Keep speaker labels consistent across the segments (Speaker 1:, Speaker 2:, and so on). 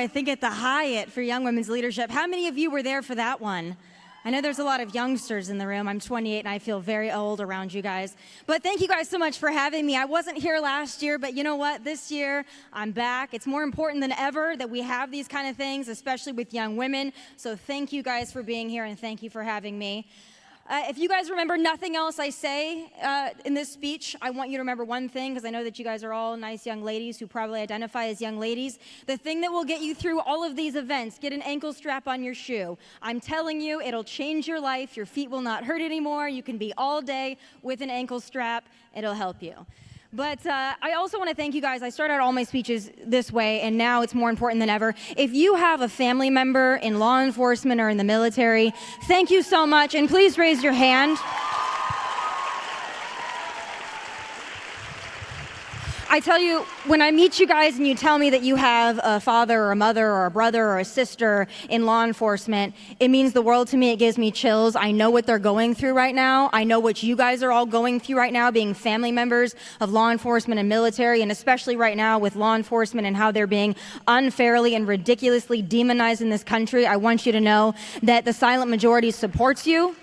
Speaker 1: I think, at the Hyatt for Young Women's Leadership. How many of you were there for that one? I know there's a lot of youngsters in the room. I'm 28 and I feel very old around you guys. But thank you guys so much for having me. I wasn't here last year, but you know what? This year, I'm back. It's more important than ever that we have these kind of things, especially with young women. So thank you guys for being here and thank you for having me. If you guys remember nothing else I say in this speech, I want you to remember one thing, because I know that you guys are all nice young ladies who probably identify as young ladies. The thing that will get you through all of these events, get an ankle strap on your shoe. I'm telling you, it'll change your life. Your feet will not hurt anymore. You can be all day with an ankle strap. It'll help you. But I also want to thank you guys. I start out all my speeches this way, and now it's more important than ever. If you have a family member in law enforcement or in the military, thank you so much, and please raise your hand. I tell you, when I meet you guys and you tell me that you have a father or a mother or a brother or a sister in law enforcement, it means the world to me. It gives me chills. I know what they're going through right now. I know what you guys are all going through right now, being family members of law enforcement and military, and especially right now with law enforcement and how they're being unfairly and ridiculously demonized in this country. I want you to know that the silent majority supports you,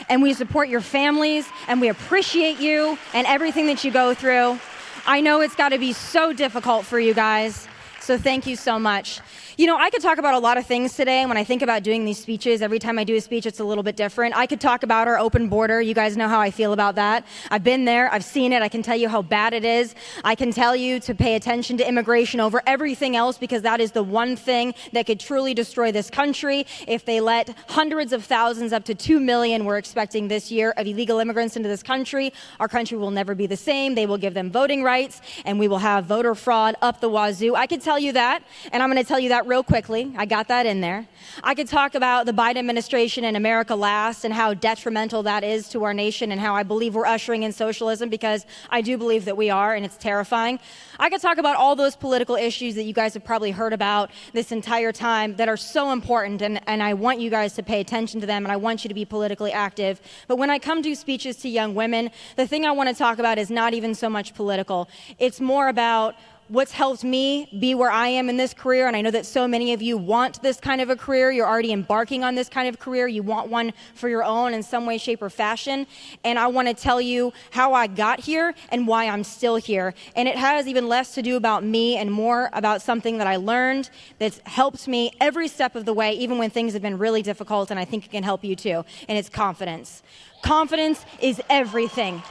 Speaker 1: and we support your families, and we appreciate you and everything that you go through. I know it's got to be so difficult for you guys, so thank you so much. You know, I could talk about a lot of things today. When I think about doing these speeches, every time I do a speech, it's a little bit different. I could talk about our open border. You guys know how I feel about that. I've been there. I've seen it. I can tell you how bad it is. I can tell you to pay attention to immigration over everything else, because that is the one thing that could truly destroy this country. If they let hundreds of thousands, up to 2 million, we're expecting this year, of illegal immigrants into this country, our country will never be the same. They will give them voting rights, and we will have voter fraud up the wazoo. I could tell you that, and I'm going to tell you that real quickly. I got that in there. I could talk about the Biden administration and America Last and how detrimental that is to our nation, and how I believe we're ushering in socialism, because I do believe that we are, and it's terrifying. I could talk about all those political issues that you guys have probably heard about this entire time that are so important, and I want you guys to pay attention to them, and I want you to be politically active. But when I come to speeches to young women, the thing I want to talk about is not even so much political. It's more about what's helped me be where I am in this career, and I know that so many of you want this kind of a career. You're already embarking on this kind of career. You want one for your own in some way, shape, or fashion. And I want to tell you how I got here and why I'm still here. And it has even less to do about me and more about something that I learned that's helped me every step of the way, even when things have been really difficult, and I think it can help you too. And it's confidence. Confidence is everything.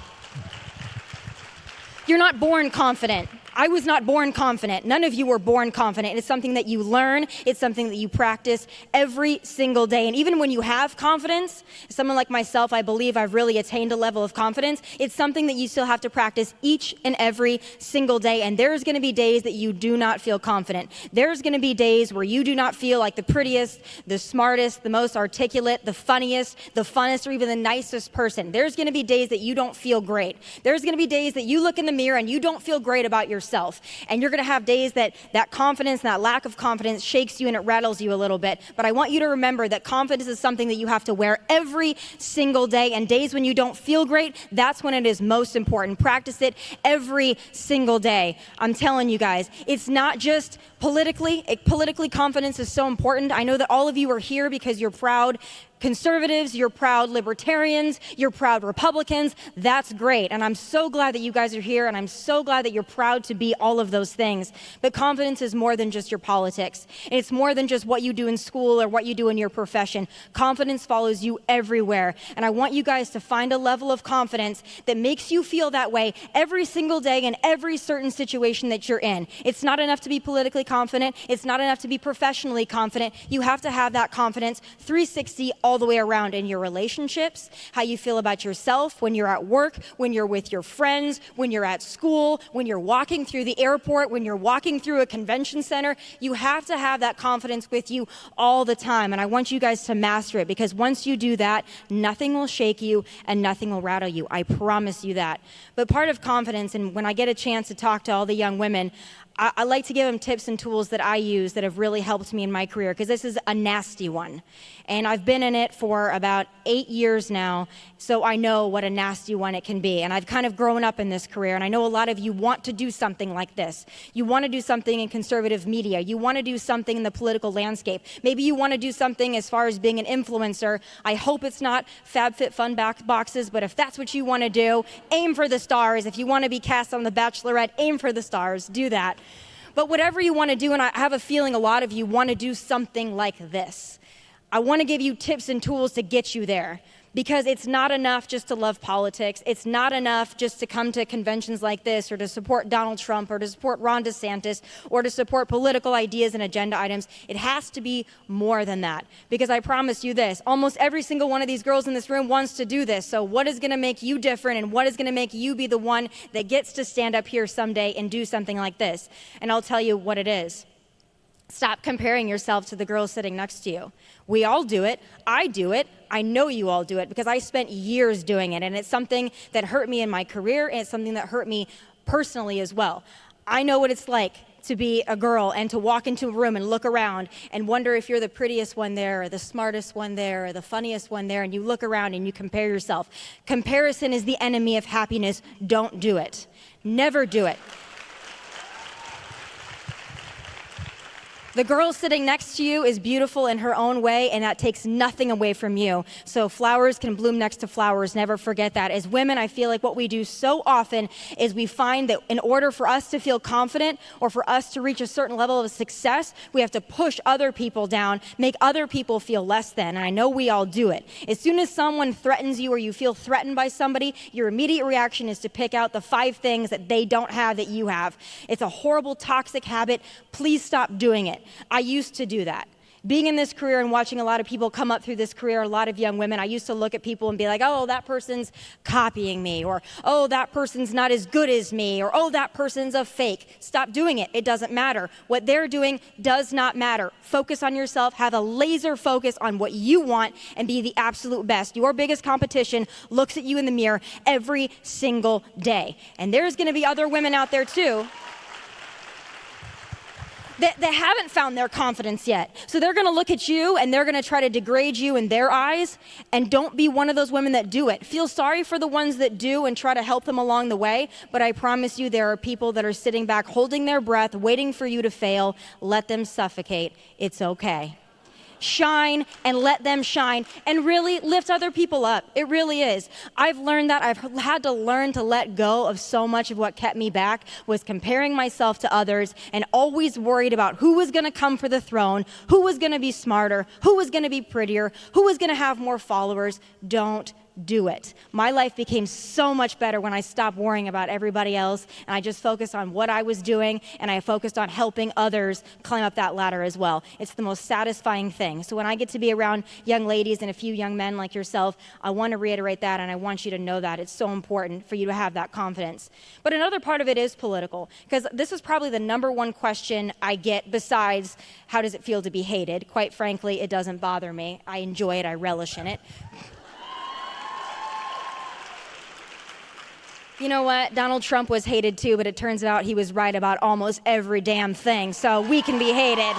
Speaker 1: You're not born confident. I was not born confident. None of you were born confident. It's something that you learn. It's something that you practice every single day. And even when you have confidence, someone like myself, I believe I've really attained a level of confidence. It's something that you still have to practice each and every single day. And there's going to be days that you do not feel confident. There's going to be days where you do not feel like the prettiest, the smartest, the most articulate, the funniest, the funnest, or even the nicest person. There's going to be days that you don't feel great. There's going to be days that you look in the mirror and you don't feel great about yourself. And you're going to have days that confidence and that lack of confidence shakes you and it rattles you a little bit. But I want you to remember that confidence is something that you have to wear every single day. And days when you don't feel great, that's when it is most important. Practice it every single day. I'm telling you guys, it's not just politically. Politically, confidence is so important. I know that all of you are here because you're proud conservatives, you're proud libertarians, you're proud Republicans. That's great. And I'm so glad that you guys are here, and I'm so glad that you're proud to be all of those things. But confidence is more than just your politics. It's more than just what you do in school or what you do in your profession. Confidence follows you everywhere. And I want you guys to find a level of confidence that makes you feel that way every single day in every certain situation that you're in. It's not enough to be politically confident. It's not enough to be professionally confident. You have to have that confidence 360 all the way around in your relationships, how you feel about yourself when you're at work, when you're with your friends, when you're at school, when you're walking through the airport, when you're walking through a convention center. You have to have that confidence with you all the time. And I want you guys to master it, because once you do that, nothing will shake you and nothing will rattle you. I promise you that. But part of confidence, and when I get a chance to talk to all the young women, I like to give them tips and tools that I use that have really helped me in my career, because this is a nasty one. And I've been in it for about 8 years now, so I know what a nasty one it can be. And I've kind of grown up in this career, and I know a lot of you want to do something like this. You want to do something in conservative media. You want to do something in the political landscape. Maybe you want to do something as far as being an influencer. I hope it's not FabFitFun boxes, but if that's what you want to do, aim for the stars. If you want to be cast on The Bachelorette, aim for the stars. Do that. But whatever you want to do, and I have a feeling a lot of you want to do something like this, I want to give you tips and tools to get you there. Because it's not enough just to love politics. It's not enough just to come to conventions like this, or to support Donald Trump, or to support Ron DeSantis, or to support political ideas and agenda items. It has to be more than that. Because I promise you this, almost every single one of these girls in this room wants to do this. So what is going to make you different, and what is going to make you be the one that gets to stand up here someday and do something like this? And I'll tell you what it is. Stop comparing yourself to the girls sitting next to you. We all do it. I do it. I know you all do it, because I spent years doing it, and it's something that hurt me in my career, and it's something that hurt me personally as well. I know what it's like to be a girl and to walk into a room and look around and wonder if you're the prettiest one there, or the smartest one there, or the funniest one there, and you look around and you compare yourself. Comparison is the enemy of happiness. Don't do it. Never do it. The girl sitting next to you is beautiful in her own way, and that takes nothing away from you. So flowers can bloom next to flowers. Never forget that. As women, I feel like what we do so often is we find that in order for us to feel confident, or for us to reach a certain level of success, we have to push other people down, make other people feel less than. And I know we all do it. As soon as someone threatens you, or you feel threatened by somebody, your immediate reaction is to pick out the 5 things that they don't have that you have. It's a horrible, toxic habit. Please stop doing it. I used to do that. Being in this career and watching a lot of people come up through this career, a lot of young women, I used to look at people and be like, oh, that person's copying me, or oh, that person's not as good as me, or oh, that person's a fake. Stop doing it. It doesn't matter. What they're doing does not matter. Focus on yourself, have a laser focus on what you want, and be the absolute best. Your biggest competition looks at you in the mirror every single day. And there's going to be other women out there too that haven't found their confidence yet. So they're going to look at you, and they're going to try to degrade you in their eyes. And don't be one of those women that do it. Feel sorry for the ones that do, and try to help them along the way. But I promise you, there are people that are sitting back, holding their breath, waiting for you to fail. Let them suffocate. It's okay. Shine and let them shine, and really lift other people up. It really is. I've learned that. I've had to learn to let go of so much of what kept me back, was comparing myself to others, and always worried about who was going to come for the throne, who was going to be smarter, who was going to be prettier, who was going to have more followers. Don't do it. My life became so much better when I stopped worrying about everybody else, and I just focused on what I was doing, and I focused on helping others climb up that ladder as well. It's the most satisfying thing. So when I get to be around young ladies and a few young men like yourself, I want to reiterate that, and I want you to know that. It's so important for you to have that confidence. But another part of it is political, because this is probably the number one question I get, besides how does it feel to be hated. Quite frankly, it doesn't bother me. I enjoy it. I relish in it. You know what? Donald Trump was hated too, but it turns out he was right about almost every damn thing, so we can be hated.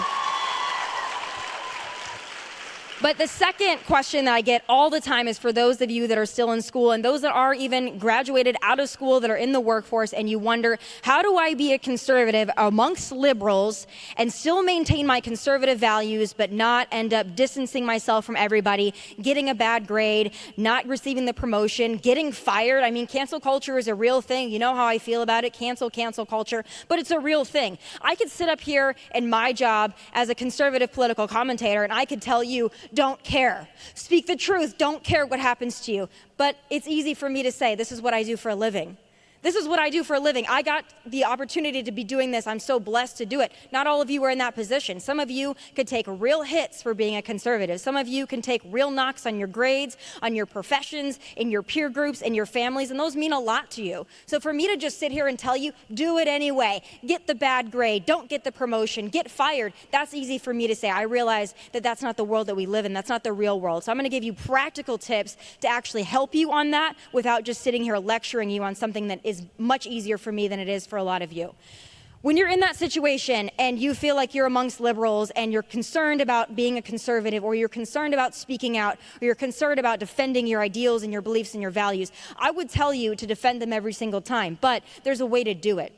Speaker 1: But the second question that I get all the time is for those of you that are still in school, and those that are even graduated out of school, that are in the workforce, and you wonder, how do I be a conservative amongst liberals and still maintain my conservative values but not end up distancing myself from everybody, getting a bad grade, not receiving the promotion, getting fired? I mean, cancel culture is a real thing. You know how I feel about it. Cancel culture. But it's a real thing. I could sit up here in my job as a conservative political commentator, and I could tell you, don't care. Speak the truth. Don't care what happens to you. But it's easy for me to say, this is what I do for a living. This is what I do for a living. I got the opportunity to be doing this. I'm so blessed to do it. Not all of you are in that position. Some of you could take real hits for being a conservative. Some of you can take real knocks on your grades, on your professions, in your peer groups, in your families, and those mean a lot to you. So for me to just sit here and tell you, do it anyway, get the bad grade, don't get the promotion, get fired, that's easy for me to say. I realize that that's not the world that we live in. That's not the real world. So I'm going to give you practical tips to actually help you on that without just sitting here lecturing you on something that is much easier for me than it is for a lot of you. When you're in that situation and you feel like you're amongst liberals and you're concerned about being a conservative, or you're concerned about speaking out, or you're concerned about defending your ideals and your beliefs and your values, I would tell you to defend them every single time, but there's a way to do it.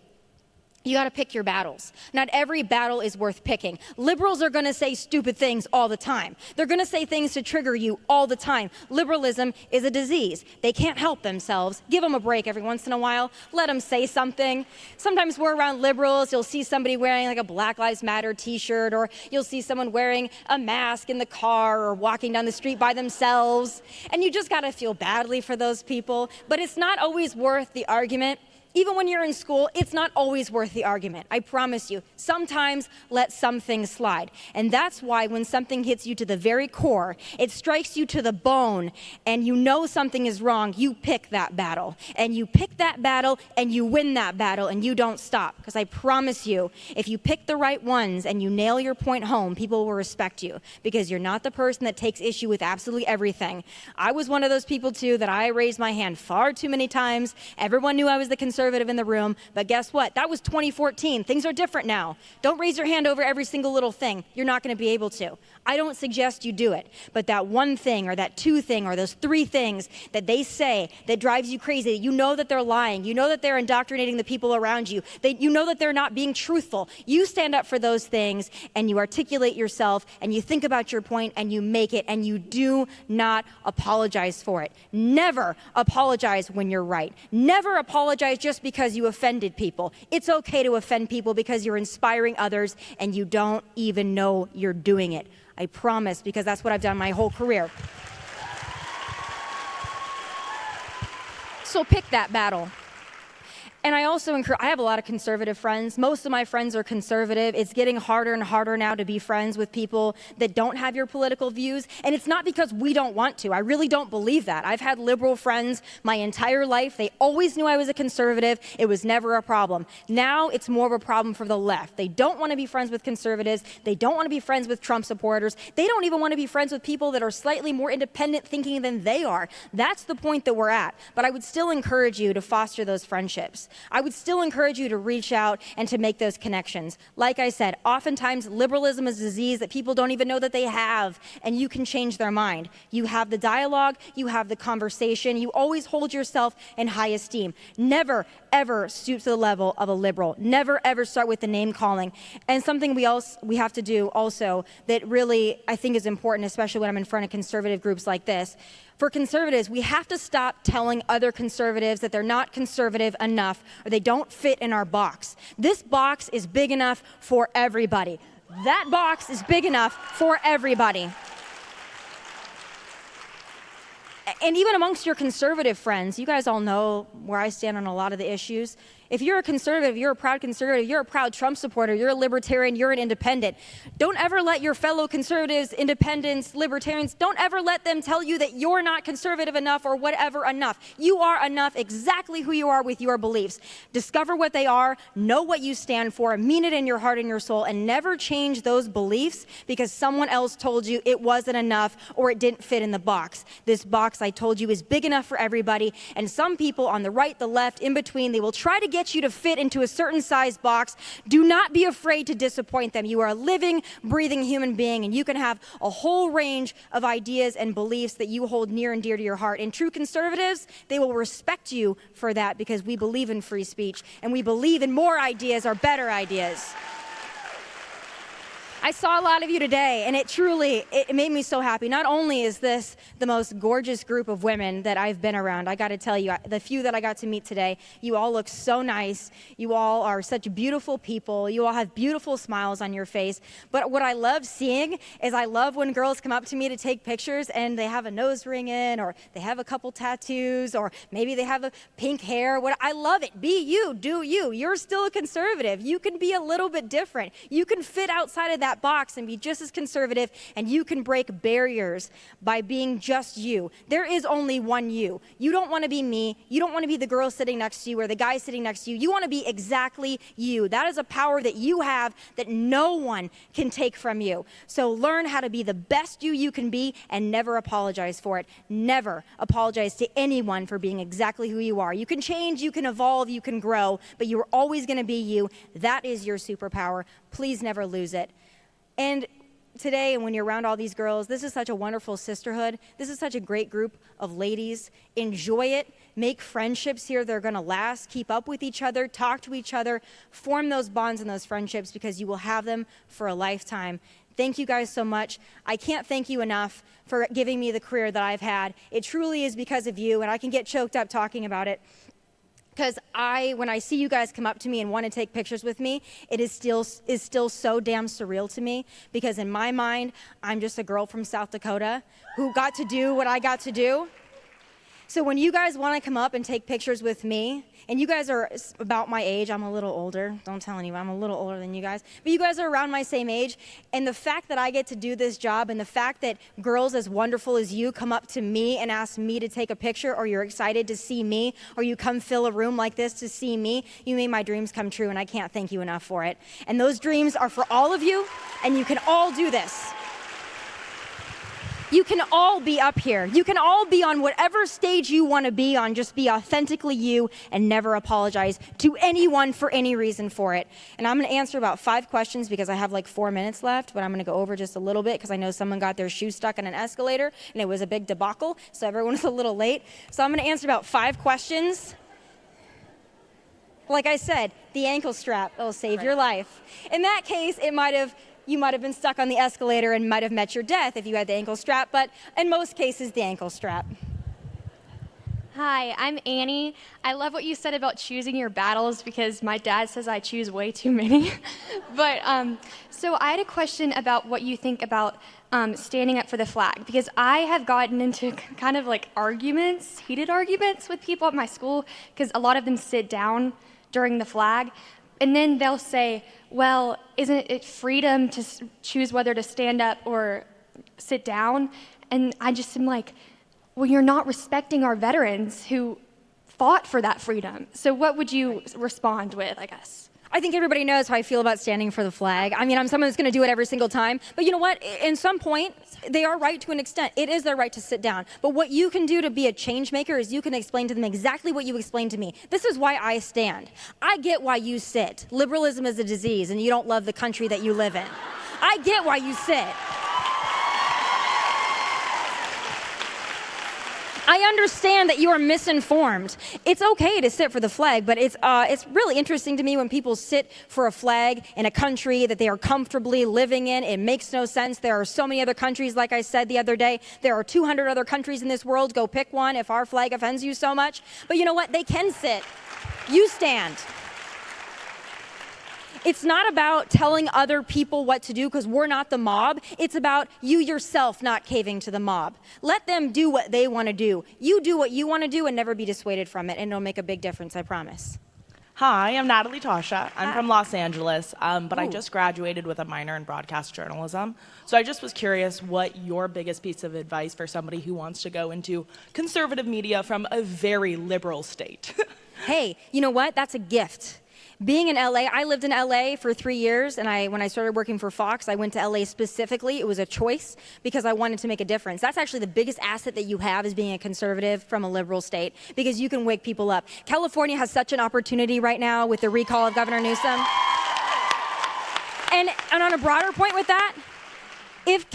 Speaker 1: You got to pick your battles. Not every battle is worth picking. Liberals are going to say stupid things all the time. They're going to say things to trigger you all the time. Liberalism is a disease. They can't help themselves. Give them a break every once in a while. Let them say something. Sometimes we're around liberals. You'll see somebody wearing like a Black Lives Matter t-shirt, or you'll see someone wearing a mask in the car or walking down the street by themselves. And you just got to feel badly for those people. But it's not always worth the argument. Even when you're in school, it's not always worth the argument. I promise you. Sometimes let some things slide. And that's why when something hits you to the very core, it strikes you to the bone, and you know something is wrong, you pick that battle. And you pick that battle, and you win that battle, and you don't stop. Because I promise you, if you pick the right ones and you nail your point home, people will respect you. Because you're not the person that takes issue with absolutely everything. I was one of those people, too, that I raised my hand far too many times. Everyone knew I was the conservative in the room, but guess what? That was 2014. Things are different now. Don't raise your hand over every single little thing. You're not going to be able to. I don't suggest you do it, but that one thing or that two thing or those three things that they say that drives you crazy, you know that they're lying. You know that they're indoctrinating the people around you. You know that they're not being truthful. You stand up for those things and you articulate yourself and you think about your point and you make it, and you do not apologize for it. Never apologize when you're right. Never apologize just because you offended people. It's okay to offend people because you're inspiring others and you don't even know you're doing it. I promise, because that's what I've done my whole career. So pick that battle. And I also I have a lot of conservative friends. Most of my friends are conservative. It's getting harder and harder now to be friends with people that don't have your political views. And it's not because we don't want to. I really don't believe that. I've had liberal friends my entire life. They always knew I was a conservative. It was never a problem. Now it's more of a problem for the left. They don't want to be friends with conservatives. They don't want to be friends with Trump supporters. They don't even want to be friends with people that are slightly more independent thinking than they are. That's the point that we're at. But I would still encourage you to foster those friendships. I would still encourage you to reach out and to make those connections. Like I said, oftentimes liberalism is a disease that people don't even know that they have, and you can change their mind. You have the dialogue, you have the conversation, you always hold yourself in high esteem. Never, ever stoop to the level of a liberal. Never, ever start with the name calling. And something we have to do also that really I think is important, especially when I'm in front of conservative groups like this. For conservatives, we have to stop telling other conservatives that they're not conservative enough or they don't fit in our box. This box is big enough for everybody. That box is big enough for everybody. And even amongst your conservative friends, you guys all know where I stand on a lot of the issues. If you're a conservative, you're a proud conservative, you're a proud Trump supporter, you're a libertarian, you're an independent, don't ever let your fellow conservatives, independents, libertarians, don't ever let them tell you that you're not conservative enough or whatever enough. You are enough exactly who you are with your beliefs. Discover what they are, know what you stand for, mean it in your heart and your soul, and never change those beliefs because someone else told you it wasn't enough or it didn't fit in the box. This box, I told you, is big enough for everybody, and some people on the right, the left, in between, they will try to get you to fit into a certain size box. Do not be afraid to disappoint them. You are a living, breathing human being, and you can have a whole range of ideas and beliefs that you hold near and dear to your heart. And true conservatives, they will respect you for that because we believe in free speech, and we believe in more ideas are better ideas. I saw a lot of you today, and it made me so happy. Not only is this the most gorgeous group of women that I've been around, I got to tell you, the few that I got to meet today, you all look so nice. You all are such beautiful people. You all have beautiful smiles on your face. But what I love seeing is I love when girls come up to me to take pictures and they have a nose ring in, or they have a couple tattoos, or maybe they have a pink hair. I love it. Be you, do you. You're still a conservative. You can be a little bit different. You can fit outside of that that box and be just as conservative, and you can break barriers by being just you. There is only one you. You don't want to be me. You don't want to be the girl sitting next to you or the guy sitting next to you. You want to be exactly you. That is a power that you have that no one can take from you. So learn how to be the best you can be and never apologize for it. Never apologize to anyone for being exactly who you are. You can change, you can evolve, you can grow, but you're always going to be you. That is your superpower. Please never lose it. And today, when you're around all these girls, this is such a wonderful sisterhood. This is such a great group of ladies. Enjoy it. Make friendships here that are going to last. Keep up with each other. Talk to each other. Form those bonds and those friendships because you will have them for a lifetime. Thank you guys so much. I can't thank you enough for giving me the career that I've had. It truly is because of you, and I can get choked up talking about it. Because when I see you guys come up to me and want to take pictures with me, it is still so damn surreal to me. Because in my mind, I'm just a girl from South Dakota who got to do what I got to do. So when you guys want to come up and take pictures with me, and you guys are about my age, I'm a little older, don't tell anyone, I'm a little older than you guys, but you guys are around my same age, and the fact that I get to do this job, and the fact that girls as wonderful as you come up to me and ask me to take a picture, or you're excited to see me, or you come fill a room like this to see me, you made my dreams come true, and I can't thank you enough for it. And those dreams are for all of you, and you can all do this. You can all be up here. You can all be on whatever stage you want to be on. Just be authentically you and never apologize to anyone for any reason for it. And I'm going to answer about 5 questions because I have like 4 minutes left, but I'm going to go over just a little bit because I know someone got their shoe stuck in an escalator and it was a big debacle, so everyone was a little late. So I'm going to answer about 5 questions. Like I said, the ankle strap, it'll save your life. In that case, you might have been stuck on the escalator and might have met your death if you had the ankle strap, but in most cases, the ankle strap.
Speaker 2: Hi, I'm Annie. I love what you said about choosing your battles because my dad says I choose way too many. But so I had a question about what you think about standing up for the flag, because I have gotten into kind of like heated arguments with people at my school because a lot of them sit down during the flag. And then they'll say, well, isn't it freedom to choose whether to stand up or sit down? And I just am like, well, you're not respecting our veterans who fought for that freedom. So what would you respond with, I guess?
Speaker 1: I think everybody knows how I feel about standing for the flag. I mean, I'm someone that's going to do it every single time. But you know what? In some point, they are right to an extent. It is their right to sit down. But what you can do to be a change maker is you can explain to them exactly what you explained to me. This is why I stand. I get why you sit. Liberalism is a disease, and you don't love the country that you live in. I get why you sit. I understand that you are misinformed. It's okay to sit for the flag, but it's really interesting to me when people sit for a flag in a country that they are comfortably living in. It makes no sense. There are so many other countries, like I said the other day. There are 200 other countries in this world. Go pick one if our flag offends you so much. But you know what? They can sit. You stand. It's not about telling other people what to do because we're not the mob. It's about you yourself not caving to the mob. Let them do what they want to do. You do what you want to do and never be dissuaded from it, and it'll make a big difference, I promise.
Speaker 3: Hi, I'm Natalie Tasha. I'm from Los Angeles, but I just graduated with a minor in broadcast journalism. So I just was curious what your biggest piece of advice for somebody who wants to go into conservative media from a very liberal state.
Speaker 1: Hey, you know what? That's a gift. Being in LA, I lived in LA for 3 years, and when I started working for Fox, I went to LA specifically. It was a choice because I wanted to make a difference. That's actually the biggest asset that you have is being a conservative from a liberal state because you can wake people up. California has such an opportunity right now with the recall of Governor Newsom. And on a broader point with that, if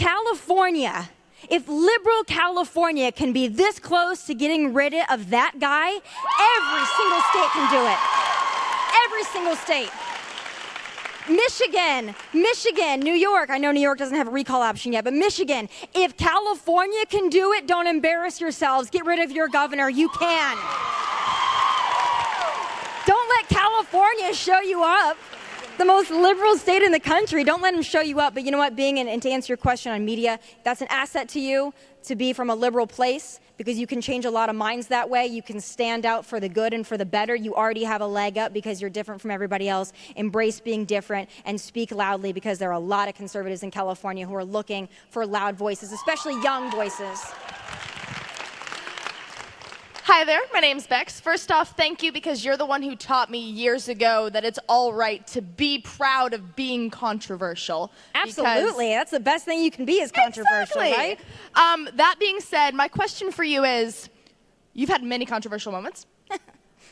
Speaker 1: liberal California can be this close to getting rid of that guy, every single state can do it. Every single state. Michigan, New York. I know New York doesn't have a recall option yet, but Michigan. If California can do it, don't embarrass yourselves. Get rid of your governor. You can. Don't let California show you up. The most liberal state in the country. Don't let them show you up. But you know what? And to answer your question on media, that's an asset to you to be from a liberal place because you can change a lot of minds that way. You can stand out for the good and for the better. You already have a leg up because you're different from everybody else. Embrace being different and speak loudly because there are a lot of conservatives in California who are looking for loud voices, especially young voices.
Speaker 4: Hi there, my name's Bex. First off, thank you because you're the one who taught me years ago that it's all right to be proud of being controversial.
Speaker 1: Absolutely, that's the best thing you can be is controversial,
Speaker 4: exactly.
Speaker 1: Right?
Speaker 4: That being said, my question for you is, you've had many controversial moments.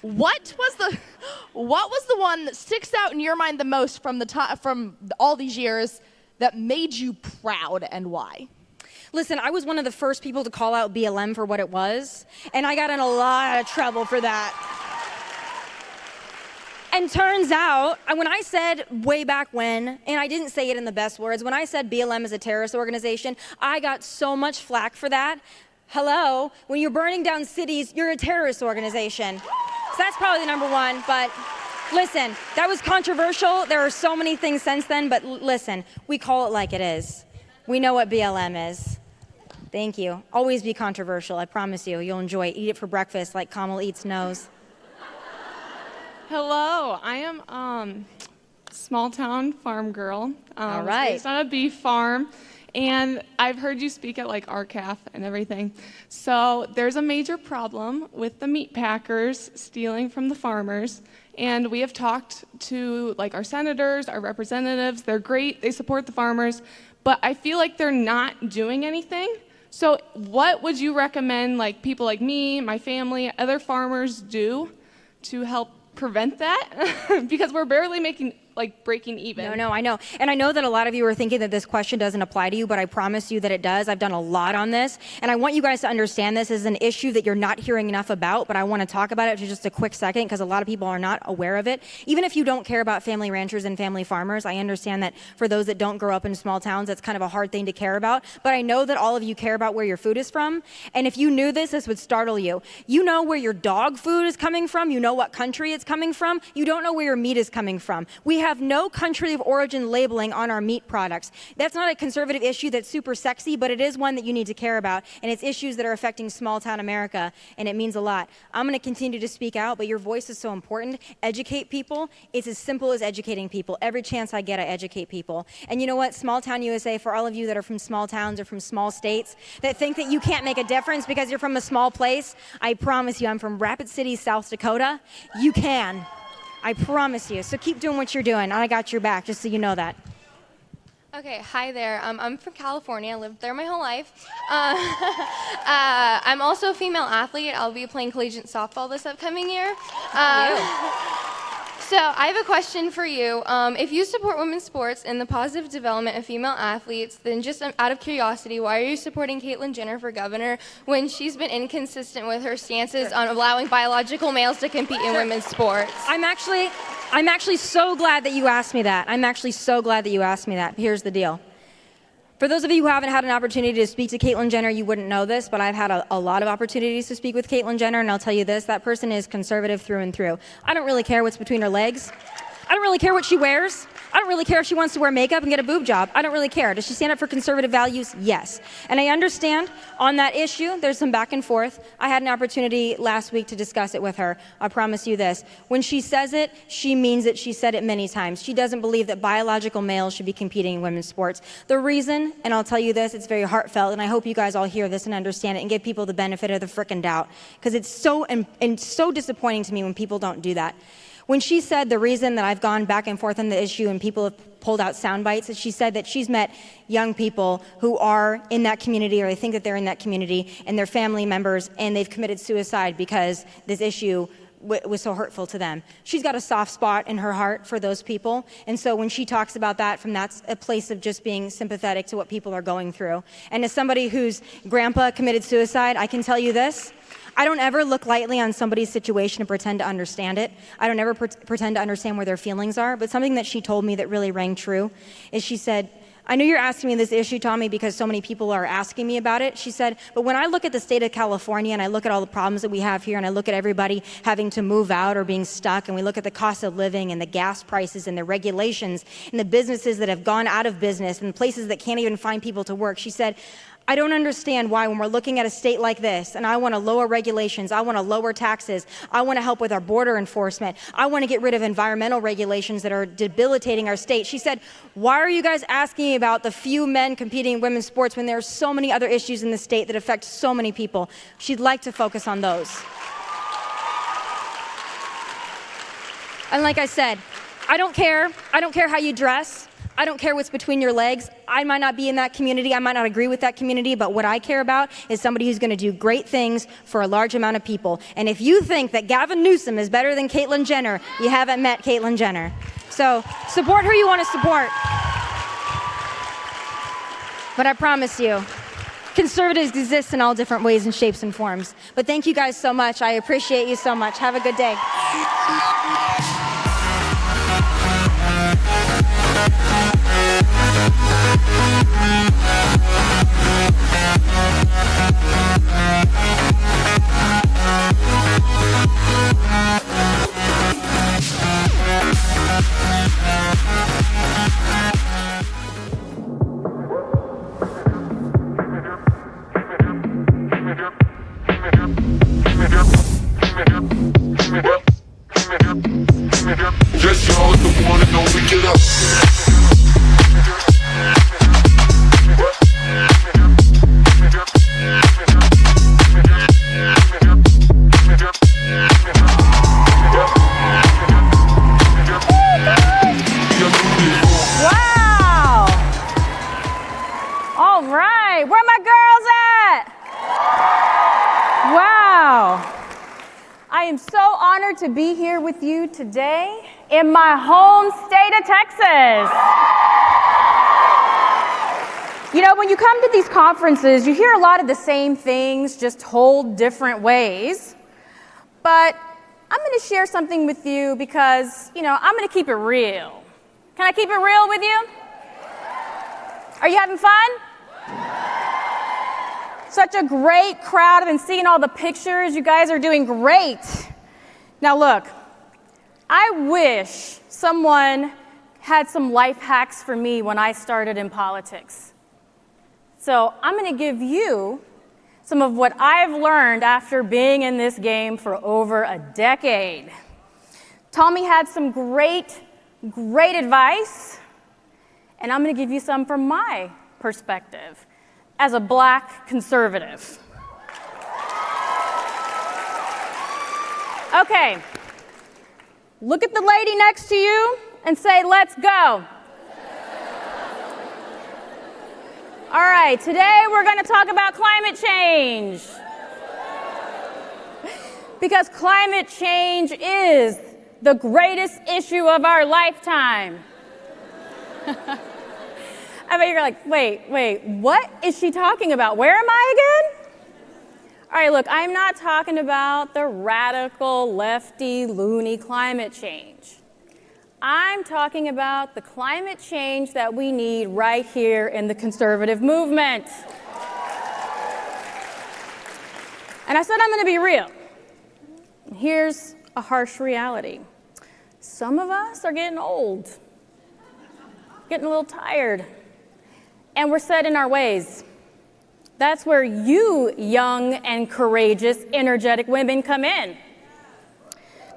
Speaker 4: What was the one that sticks out in your mind the most from all these years that made you proud and why?
Speaker 1: Listen, I was one of the first people to call out BLM for what it was, and I got in a lot of trouble for that. And turns out, when I said way back when, and I didn't say it in the best words, when I said BLM is a terrorist organization, I got so much flack for that. Hello, when you're burning down cities, you're a terrorist organization. So that's probably number one, but listen, that was controversial. There are so many things since then, but listen, we call it like it is. We know what BLM is. Thank you. Always be controversial, I promise you. You'll enjoy it. Eat it for breakfast like Kamal eats nose.
Speaker 5: Hello, I am small town farm girl.
Speaker 1: All right.
Speaker 5: Based on a beef farm, and I've heard you speak at like RCAF and everything. So there's a major problem with the meat packers stealing from the farmers, and we have talked to like our senators, our representatives. They're great. They support the farmers, but I feel like they're not doing anything. So what would you recommend like people like me, my family, other farmers do to help prevent that? Because we're barely breaking even.
Speaker 1: No, I know. And I know that a lot of you are thinking that this question doesn't apply to you, but I promise you that it does. I've done a lot on this, and I want you guys to understand this is an issue that you're not hearing enough about, but I want to talk about it for just a quick second because a lot of people are not aware of it. Even if you don't care about family ranchers and family farmers, I understand that for those that don't grow up in small towns, that's kind of a hard thing to care about, but I know that all of you care about where your food is from, and if you knew this would startle you. You know where your dog food is coming from, you know what country it's coming from, you don't know where your meat is coming from. We have no country of origin labeling on our meat products. That's not a conservative issue that's super sexy, but it is one that you need to care about, and it's issues that are affecting small town America, and it means a lot. I'm going to continue to speak out, but your voice is so important. Educate people. It's as simple as educating people. Every chance I get, I educate people. And you know what? Small Town USA, for all of you that are from small towns or from small states that think that you can't make a difference because you're from a small place, I promise you, I'm from Rapid City, South Dakota. You can. I promise you. So keep doing what you're doing. I got your back, just so you know that.
Speaker 2: Okay, hi there. I'm from California. I lived there my whole life. I'm also a female athlete. I'll be playing collegiate softball this upcoming year. So I have a question for you. If you support women's sports and the positive development of female athletes, then just out of curiosity, why are you supporting Caitlyn Jenner for governor when she's been inconsistent with her stances on allowing biological males to compete in women's sports?
Speaker 1: I'm actually so glad that you asked me that. Here's the deal. For those of you who haven't had an opportunity to speak to Caitlyn Jenner, you wouldn't know this, but I've had a lot of opportunities to speak with Caitlyn Jenner, and I'll tell you this, that person is conservative through and through. I don't really care what's between her legs. I don't really care what she wears. I don't really care if she wants to wear makeup and get a boob job. I don't really care. Does she stand up for conservative values? Yes. And I understand on that issue, there's some back and forth. I had an opportunity last week to discuss it with her. I promise you this. When she says it, she means it. She said it many times. She doesn't believe that biological males should be competing in women's sports. The reason, and I'll tell you this, it's very heartfelt, and I hope you guys all hear this and understand it and give people the benefit of the frickin' doubt, because it's so disappointing to me when people don't do that. When she said the reason that I've gone back and forth on the issue and people have pulled out sound bites, is she said that she's met young people who are in that community, or they think that they're in that community, and they're family members, and they've committed suicide because this issue was so hurtful to them. She's got a soft spot in her heart for those people, and so when she talks about that from that a place of just being sympathetic to what people are going through. And as somebody whose grandpa committed suicide, I can tell you this, I don't ever look lightly on somebody's situation and pretend to understand it. I don't ever pretend to understand where their feelings are, but something that she told me that really rang true is she said, I know you're asking me this issue, Tomi, because so many people are asking me about it. She said, but when I look at the state of California and I look at all the problems that we have here and I look at everybody having to move out or being stuck and we look at the cost of living and the gas prices and the regulations and the businesses that have gone out of business and places that can't even find people to work, she said, I don't understand why when we're looking at a state like this and I want to lower regulations, I want to lower taxes, I want to help with our border enforcement, I want to get rid of environmental regulations that are debilitating our state. She said, why are you guys asking me about the few men competing in women's sports when there are so many other issues in the state that affect so many people? She'd like to focus on those. And like I said, I don't care how you dress. I don't care what's between your legs. I might not be in that community. I might not agree with that community, but what I care about is somebody who's going to do great things for a large amount of people. And if you think that Gavin Newsom is better than Caitlyn Jenner, you haven't met Caitlyn Jenner. So support who you want to support. But I promise you, conservatives exist in all different ways and shapes and forms. But thank you guys so much. I appreciate you so much. Have a good day.
Speaker 6: Yes, y'all are the one and only. Get up.
Speaker 7: Wow! All right, where my girls at? Wow! I am so honored to be here with you today in my home state of Texas. You know, when you come to these conferences, you hear a lot of the same things, just told different ways. But I'm going to share something with you because, you know, I'm going to keep it real. Can I keep it real with you? Are you having fun? Such a great crowd. I've been seeing all the pictures. You guys are doing great. Now look, I wish someone had some life hacks for me when I started in politics. So I'm going to give you some of what I've learned after being in this game for over a decade. Tomi had some great advice, and I'm going to give you some from my perspective as a black conservative. Okay, look at the lady next to you and say, let's go. All right, today we're going to talk about climate change. Because climate change is the greatest issue of our lifetime. I bet you're like, wait, what is she talking about? Where am I again? All right, look, I'm not talking about the radical, lefty, loony climate change. I'm talking about the climate change that we need right here in the conservative movement. And I said I'm going to be real. Here's a harsh reality. Some of us are getting old, getting a little tired, and we're set in our ways. That's where you young and courageous, energetic women come in.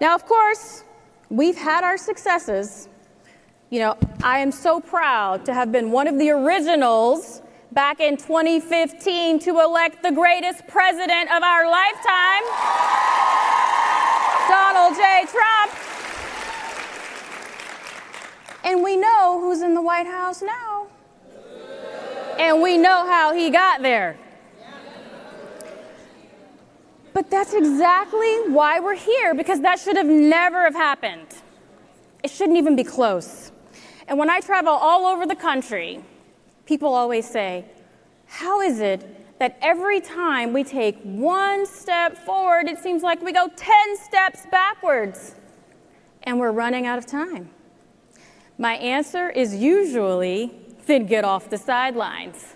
Speaker 7: Now, of course, we've had our successes. You know, I am so proud to have been one of the originals back in 2015 to elect the greatest president of our lifetime, Donald J. Trump. And we know who's in the White House now. And we know how he got there. But that's exactly why we're here, because that should have never have happened. It shouldn't even be close. And when I travel all over the country, people always say, how is it that every time we take one step forward, it seems like we go 10 steps backwards, and we're running out of time? My answer is usually then get off the sidelines.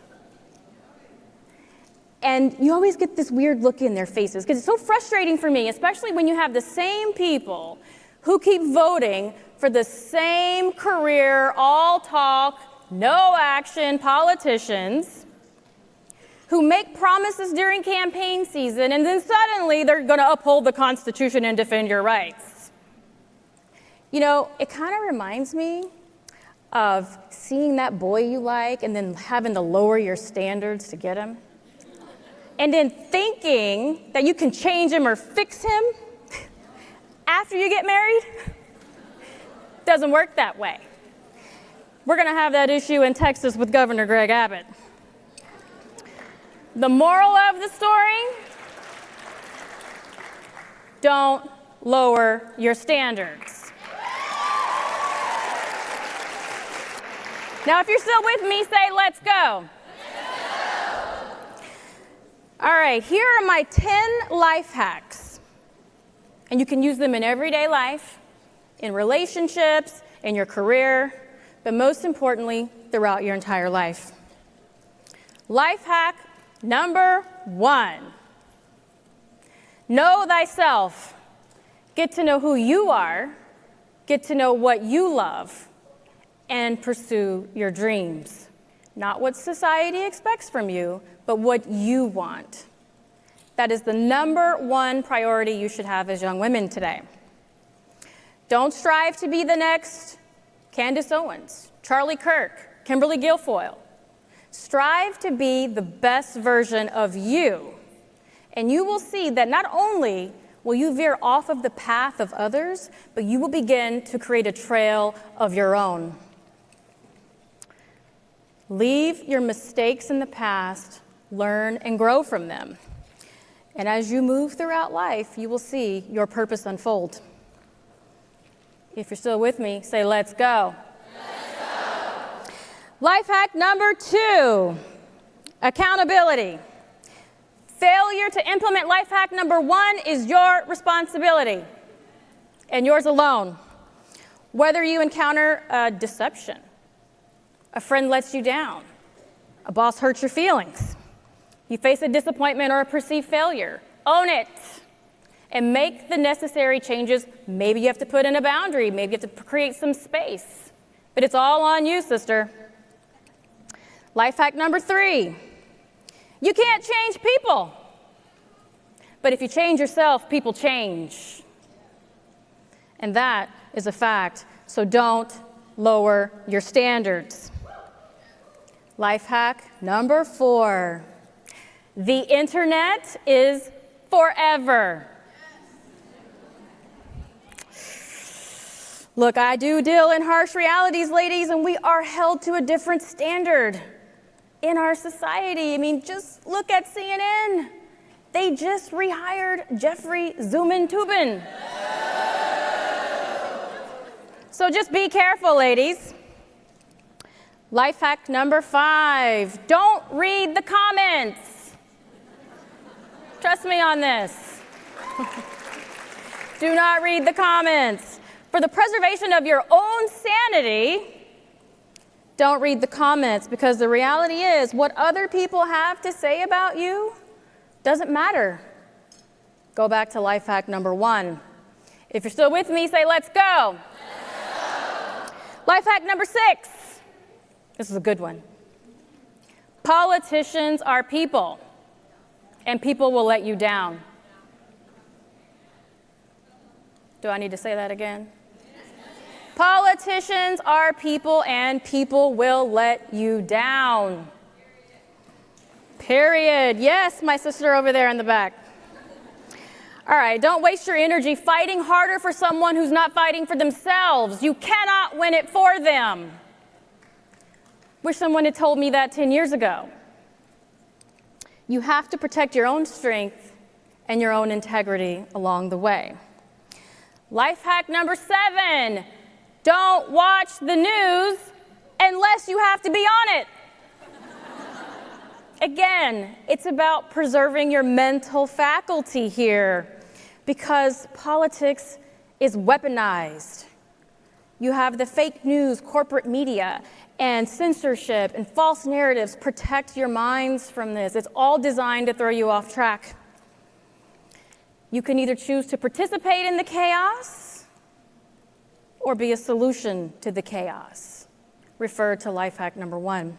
Speaker 7: And you always get this weird look in their faces because it's so frustrating for me, especially when you have the same people who keep voting for the same career, all talk, no action politicians who make promises during campaign season and then suddenly they're going to uphold the Constitution and defend your rights. You know, it kind of reminds me of seeing that boy you like and then having to lower your standards to get him. And then thinking that you can change him or fix him after you get married. Doesn't work that way. We're going to have that issue in Texas with Governor Greg Abbott. The moral of the story, don't lower your standards. Now, if you're still with me, say, let's go. All right, here are my 10 life hacks. And you can use them in everyday life, in relationships, in your career, but most importantly, throughout your entire life. Life hack number 1. Know thyself. Get to know who you are, get to know what you love, and pursue your dreams. Not what society expects from you, but what you want. That is the number 1 priority you should have as young women today. Don't strive to be the next Candace Owens, Charlie Kirk, Kimberly Guilfoyle. Strive to be the best version of you, and you will see that not only will you veer off of the path of others, but you will begin to create a trail of your own. Leave your mistakes in the past, learn and grow from them. And as you move throughout life, you will see your purpose unfold. If you're still with me, say, let's go. Let's go. Life hack number 2, accountability. Failure to implement life hack number 1 is your responsibility and yours alone. Whether you encounter deception, a friend lets you down, a boss hurts your feelings, you face a disappointment or a perceived failure, own it and make the necessary changes. Maybe you have to put in a boundary, maybe you have to create some space, but it's all on you, sister. Life hack number 3, you can't change people, but if you change yourself, people change. And that is a fact, so don't lower your standards. Life hack number 4, the internet is forever. Look, I do deal in harsh realities, ladies, and we are held to a different standard in our society. I mean, just look at CNN. They just rehired Jeffrey Zoomin-Tubin. So just be careful, ladies. Life hack number 5, don't read the comments. Trust me on this. Do not read the comments. For the preservation of your own sanity, don't read the comments, because the reality is what other people have to say about you doesn't matter. Go back to life hack number 1. If you're still with me, say, let's go. Let's go. Life hack number 6. This is a good one. Politicians are people, and people will let you down. Do I need to say that again? Politicians are people, and people will let you down. Period. Yes, my sister over there in the back. All right, don't waste your energy fighting harder for someone who's not fighting for themselves. You cannot win it for them. Wish someone had told me that 10 years ago. You have to protect your own strength and your own integrity along the way. Life hack number 7, don't watch the news unless you have to be on it. Again, it's about preserving your mental faculty here, because politics is weaponized. You have the fake news, corporate media, and censorship and false narratives protect your minds from this. It's all designed to throw you off track. You can either choose to participate in the chaos or be a solution to the chaos. Refer to life hack number 1.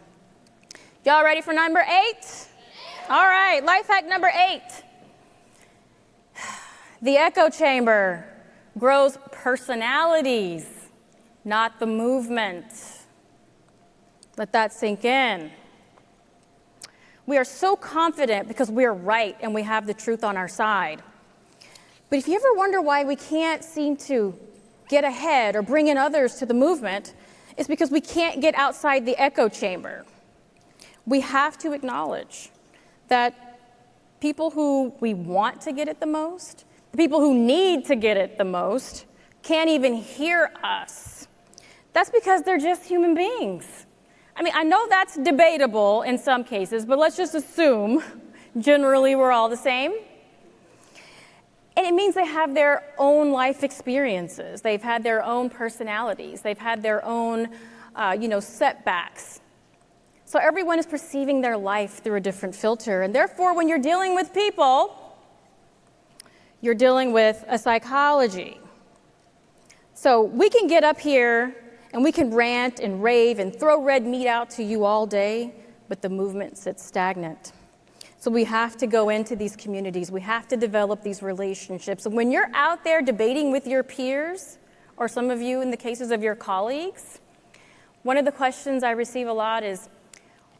Speaker 7: Y'all ready for number 8? All right, life hack number 8. The echo chamber grows personalities, not the movement. Let that sink in. We are so confident because we are right and we have the truth on our side. But if you ever wonder why we can't seem to get ahead or bring in others to the movement, it's because we can't get outside the echo chamber. We have to acknowledge that people who we want to get it the most, the people who need to get it the most, can't even hear us. That's because they're just human beings. I mean, I know that's debatable in some cases, but let's just assume generally we're all the same. And it means they have their own life experiences. They've had their own personalities. They've had their own, setbacks. So everyone is perceiving their life through a different filter. And therefore, when you're dealing with people, you're dealing with a psychology. So we can get up here and we can rant and rave and throw red meat out to you all day, but the movement sits stagnant. So we have to go into these communities. We have to develop these relationships. And when you're out there debating with your peers, or some of you in the cases of your colleagues, one of the questions I receive a lot is,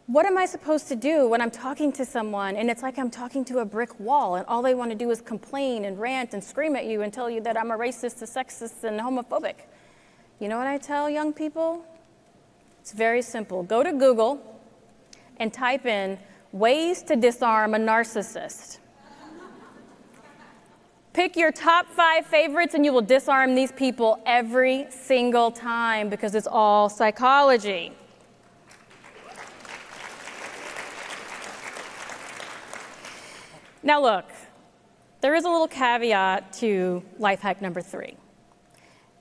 Speaker 7: what am I supposed to do when I'm talking to someone and it's like I'm talking to a brick wall and all they want to do is complain and rant and scream at you and tell you that I'm a racist, a sexist, and homophobic? You know what I tell young people? It's very simple. Go to Google and type in ways to disarm a narcissist. Pick your top 5 favorites and you will disarm these people every single time because it's all psychology. Now look, there is a little caveat to life hack number 3.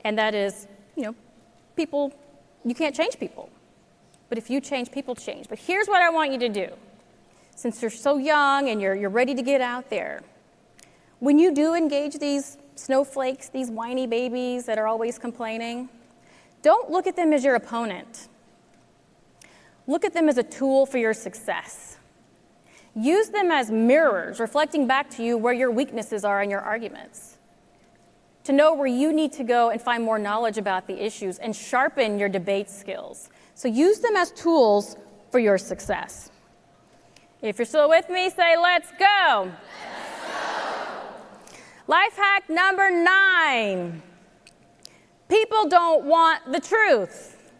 Speaker 7: And that is, people, you can't change people. But if you change, people change. But here's what I want you to do. Since you're so young and you're ready to get out there, when you do engage these snowflakes, these whiny babies that are always complaining, don't look at them as your opponent. Look at them as a tool for your success. Use them as mirrors, reflecting back to you where your weaknesses are in your arguments, to know where you need to go and find more knowledge about the issues and sharpen your debate skills. So use them as tools for your success. If you're still with me, say, let's go. Let's go. Life hack number 9. People don't want the truth.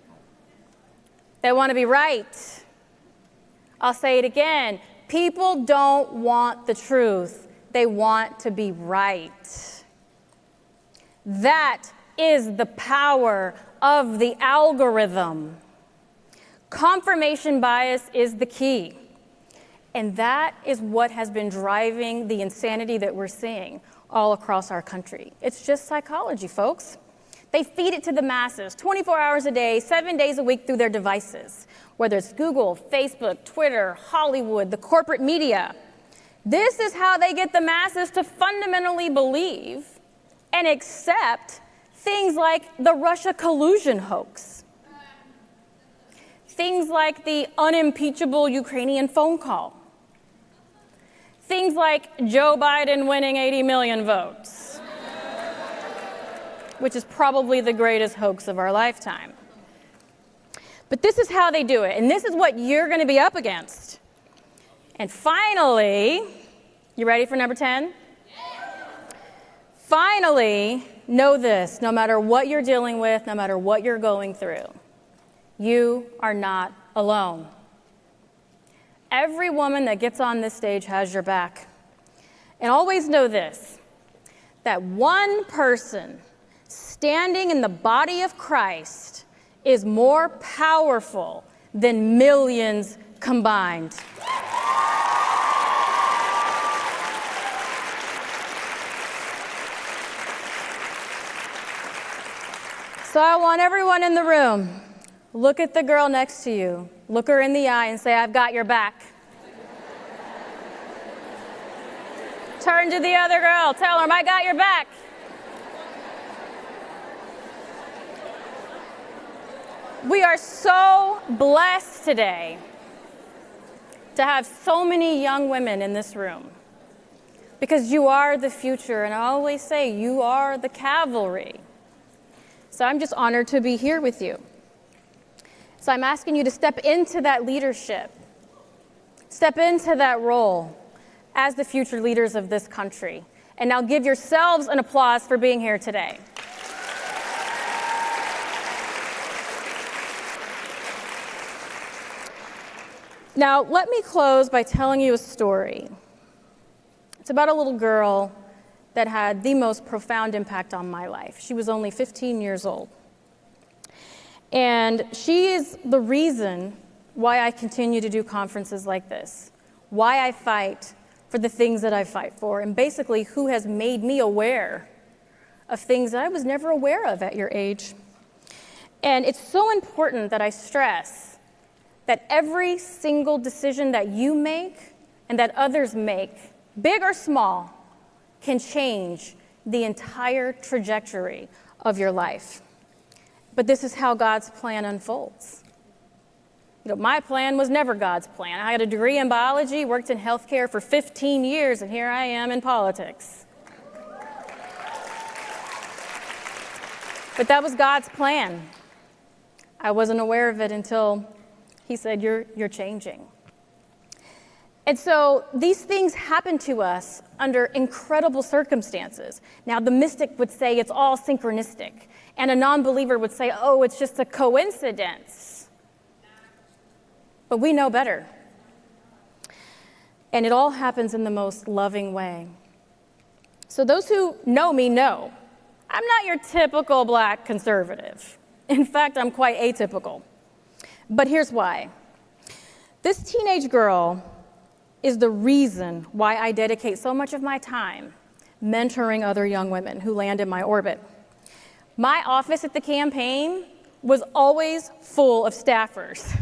Speaker 7: They want to be right. I'll say it again. People don't want the truth. They want to be right. That is the power of the algorithm. Confirmation bias is the key. And that is what has been driving the insanity that we're seeing all across our country. It's just psychology, folks. They feed it to the masses 24 hours a day, 7 days a week through their devices, whether it's Google, Facebook, Twitter, Hollywood, the corporate media. This is how they get the masses to fundamentally believe and accept things like the Russia collusion hoax, things like the unimpeachable Ukrainian phone call, things like Joe Biden winning 80 million votes, which is probably the greatest hoax of our lifetime. But this is how they do it, and this is what you're going to be up against. And finally, you ready for number 10? Finally, know this, no matter what you're dealing with, no matter what you're going through, you are not alone. Every woman that gets on this stage has your back. And always know this, that one person standing in the body of Christ is more powerful than millions combined. So I want everyone in the room Look at the girl next to you. Look her in the eye and say, I've got your back. Turn to the other girl. Tell her, I got your back. We are so blessed today to have so many young women in this room because you are the future, and I always say you are the cavalry. So I'm just honored to be here with you. So I'm asking you to step into that leadership, step into that role as the future leaders of this country. And now give yourselves an applause for being here today. Now, let me close by telling you a story. It's about a little girl that had the most profound impact on my life. She was only 15 years old. And she is the reason why I continue to do conferences like this, why I fight for the things that I fight for, and basically who has made me aware of things that I was never aware of at your age. And it's so important that I stress that every single decision that you make and that others make, big or small, can change the entire trajectory of your life. But this is how God's plan unfolds. My plan was never God's plan. I had a degree in biology, worked in healthcare for 15 years, and here I am in politics. But that was God's plan. I wasn't aware of it until He said, you're changing. And so these things happen to us under incredible circumstances. Now, the mystic would say it's all synchronistic, and a non-believer would say, oh, it's just a coincidence. But we know better. And it all happens in the most loving way. So those who know me know I'm not your typical black conservative. In fact, I'm quite atypical. But here's why. This teenage girl is the reason why I dedicate so much of my time mentoring other young women who land in my orbit. My office at the campaign was always full of staffers.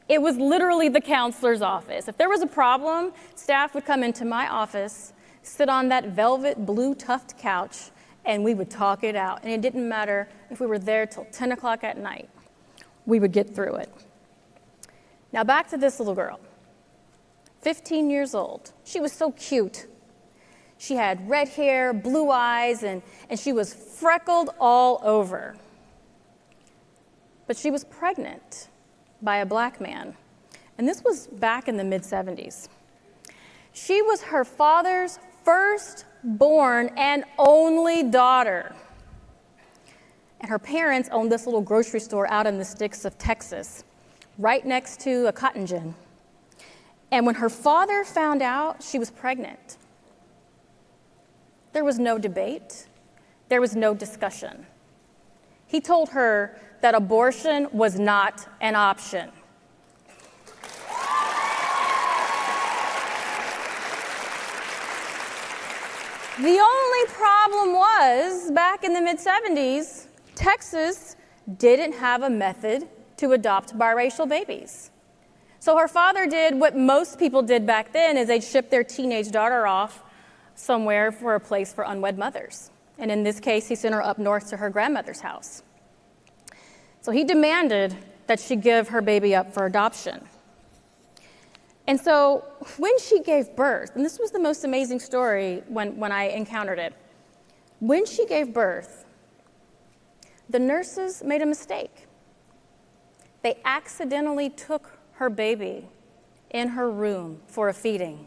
Speaker 7: It was literally the counselor's office. If there was a problem, staff would come into my office, sit on that velvet blue tuft couch, and we would talk it out. And it didn't matter if we were there till 10 o'clock at night. We would get through it. Now back to this little girl, 15 years old. She was so cute. She had red hair, blue eyes, and she was freckled all over. But she was pregnant by a black man. And this was back in the mid-70s. She was her father's firstborn and only daughter. And her parents owned this little grocery store out in the sticks of Texas, right next to a cotton gin. And when her father found out she was pregnant, there was no debate. There was no discussion. He told her that abortion was not an option. The only problem was, back in the mid-70s, Texas didn't have a method to adopt biracial babies. So her father did what most people did back then, is they'd ship their teenage daughter off somewhere for a place for unwed mothers. And in this case, he sent her up north to her grandmother's house. So he demanded that she give her baby up for adoption. And so when she gave birth, and this was the most amazing story when I encountered it, when she gave birth, the nurses made a mistake. They accidentally took her baby in her room for a feeding.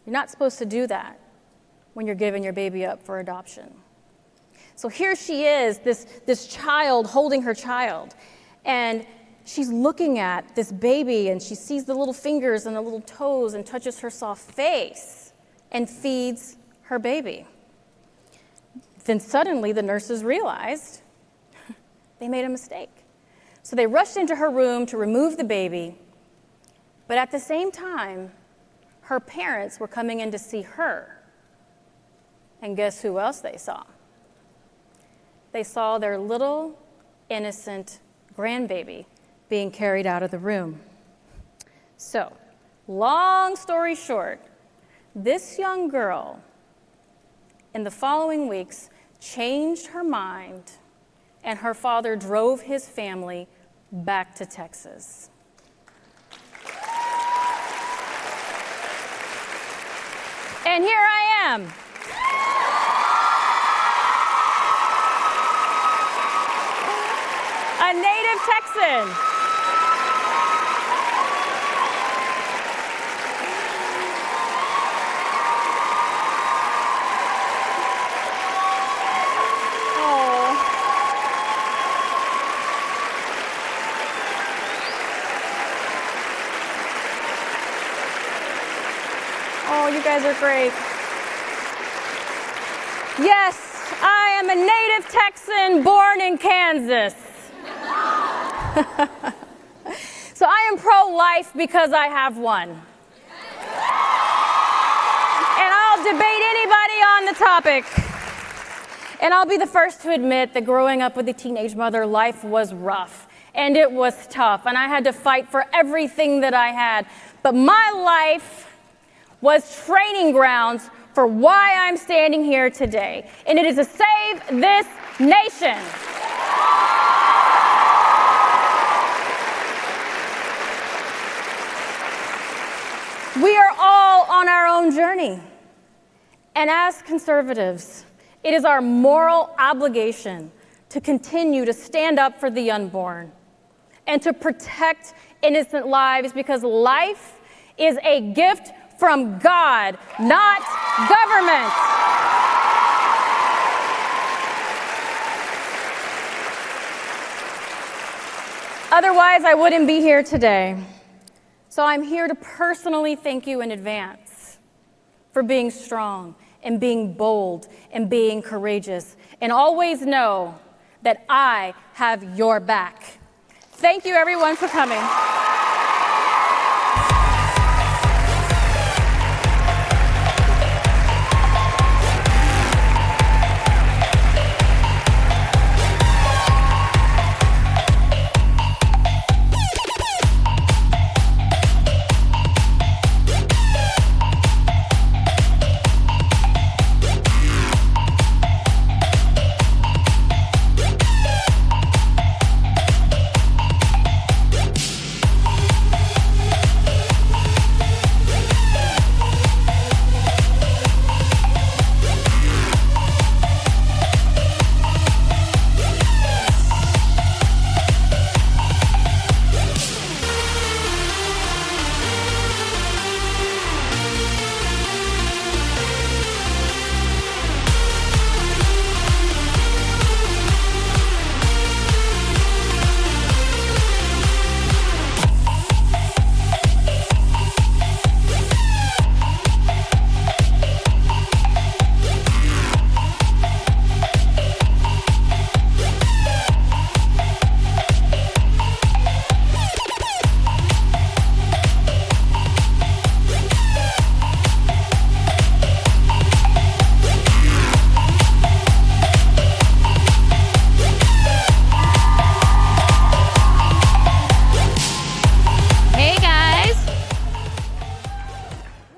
Speaker 7: You're not supposed to do that when you're giving your baby up for adoption. So here she is, this child holding her child, and she's looking at this baby, and she sees the little fingers and the little toes and touches her soft face and feeds her baby. Then suddenly the nurses realized they made a mistake. So they rushed into her room to remove the baby, but at the same time, her parents were coming in to see her. And guess who else they saw? They saw their little, innocent grandbaby being carried out of the room. So, long story short, this young girl in the following weeks changed her mind, and her father drove his family back to Texas. And here I am. A native Texan. Oh, you guys are great. Yes, I am a native Texan born in Kansas. So I am pro-life because I have one. And I'll debate anybody on the topic. And I'll be the first to admit that growing up with a teenage mother, life was rough. And it was tough. And I had to fight for everything that I had. But my life was training grounds for why I'm standing here today. And it is to save this nation. We are all on our own journey. And as conservatives, it is our moral obligation to continue to stand up for the unborn and to protect innocent lives, because life is a gift from God, not government. Otherwise, I wouldn't be here today. So I'm here to personally thank you in advance for being strong and being bold and being courageous. And always know that I have your back. Thank you, everyone, for coming.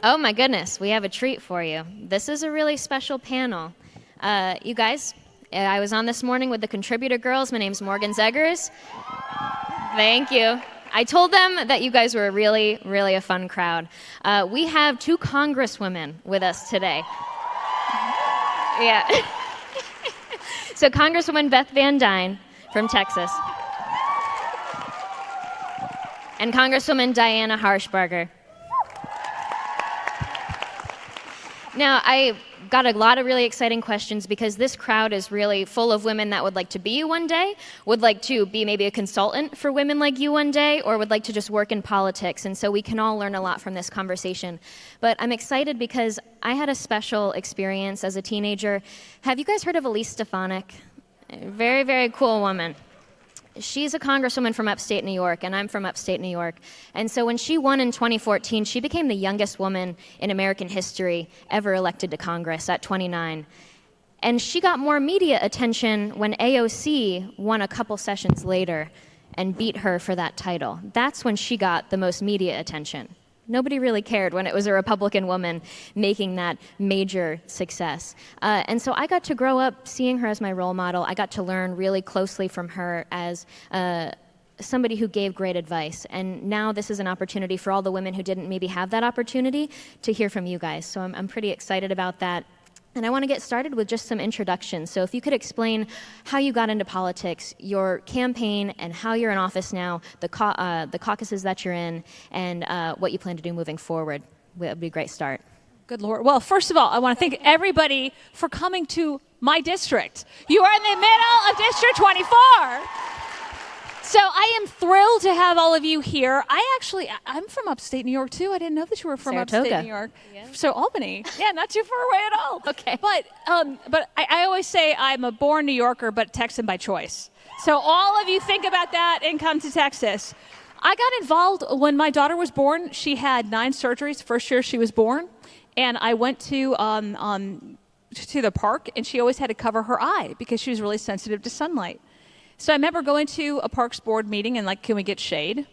Speaker 8: Oh my goodness, we have a treat for you. This is a really special panel. You guys, I was on this morning with the contributor girls. My name's Morgan Zeggers. Thank you. I told them that you guys were really, really a fun crowd. We have 2 congresswomen with us today. Yeah. So Congresswoman Beth Van Dyne from Texas. And Congresswoman Diana Harshbarger. Now, I got a lot of really exciting questions because this crowd is really full of women that would like to be you one day, would like to be maybe a consultant for women like you one day, or would like to just work in politics. And so we can all learn a lot from this conversation. But I'm excited because I had a special experience as a teenager. Have you guys heard of Elise Stefanik? Very, very cool woman. She's a congresswoman from upstate New York, and I'm from upstate New York. And so when she won in 2014, she became the youngest woman in American history ever elected to Congress at 29. And she got more media attention when AOC won a couple sessions later. and beat her for that title. That's when she got the most media attention. Nobody really cared when it was a Republican woman making that major success. And so I got to grow up seeing her as my role model. I got to learn really closely from her as somebody who gave great advice. And now this is an opportunity for all the women who didn't maybe have that opportunity to hear from you guys. So I'm pretty excited about that. And I want to get started with just some introductions. So if you could explain how you got into politics, your campaign, and how you're in office now, the caucuses that you're in, and what you plan to do moving forward, that would be a great start.
Speaker 9: Good Lord. Well, first of all, I want to thank everybody for coming to my district. You are in the middle of District 24. So I am thrilled to have all of you here. I'm from upstate New York, too. I didn't know that you were from
Speaker 8: Saratoga.
Speaker 9: upstate New York.
Speaker 8: Yeah.
Speaker 9: So Albany. Yeah, not too far away at all.
Speaker 8: Okay.
Speaker 9: But I always say I'm a born New Yorker, but Texan by choice. So all of you think about that and come to Texas. I got involved when my daughter was born. She had 9 surgeries the first year she was born. And I went to the park, and she always had to cover her eye because she was really sensitive to sunlight. So I remember going to a Parks Board meeting and like, can we get shade?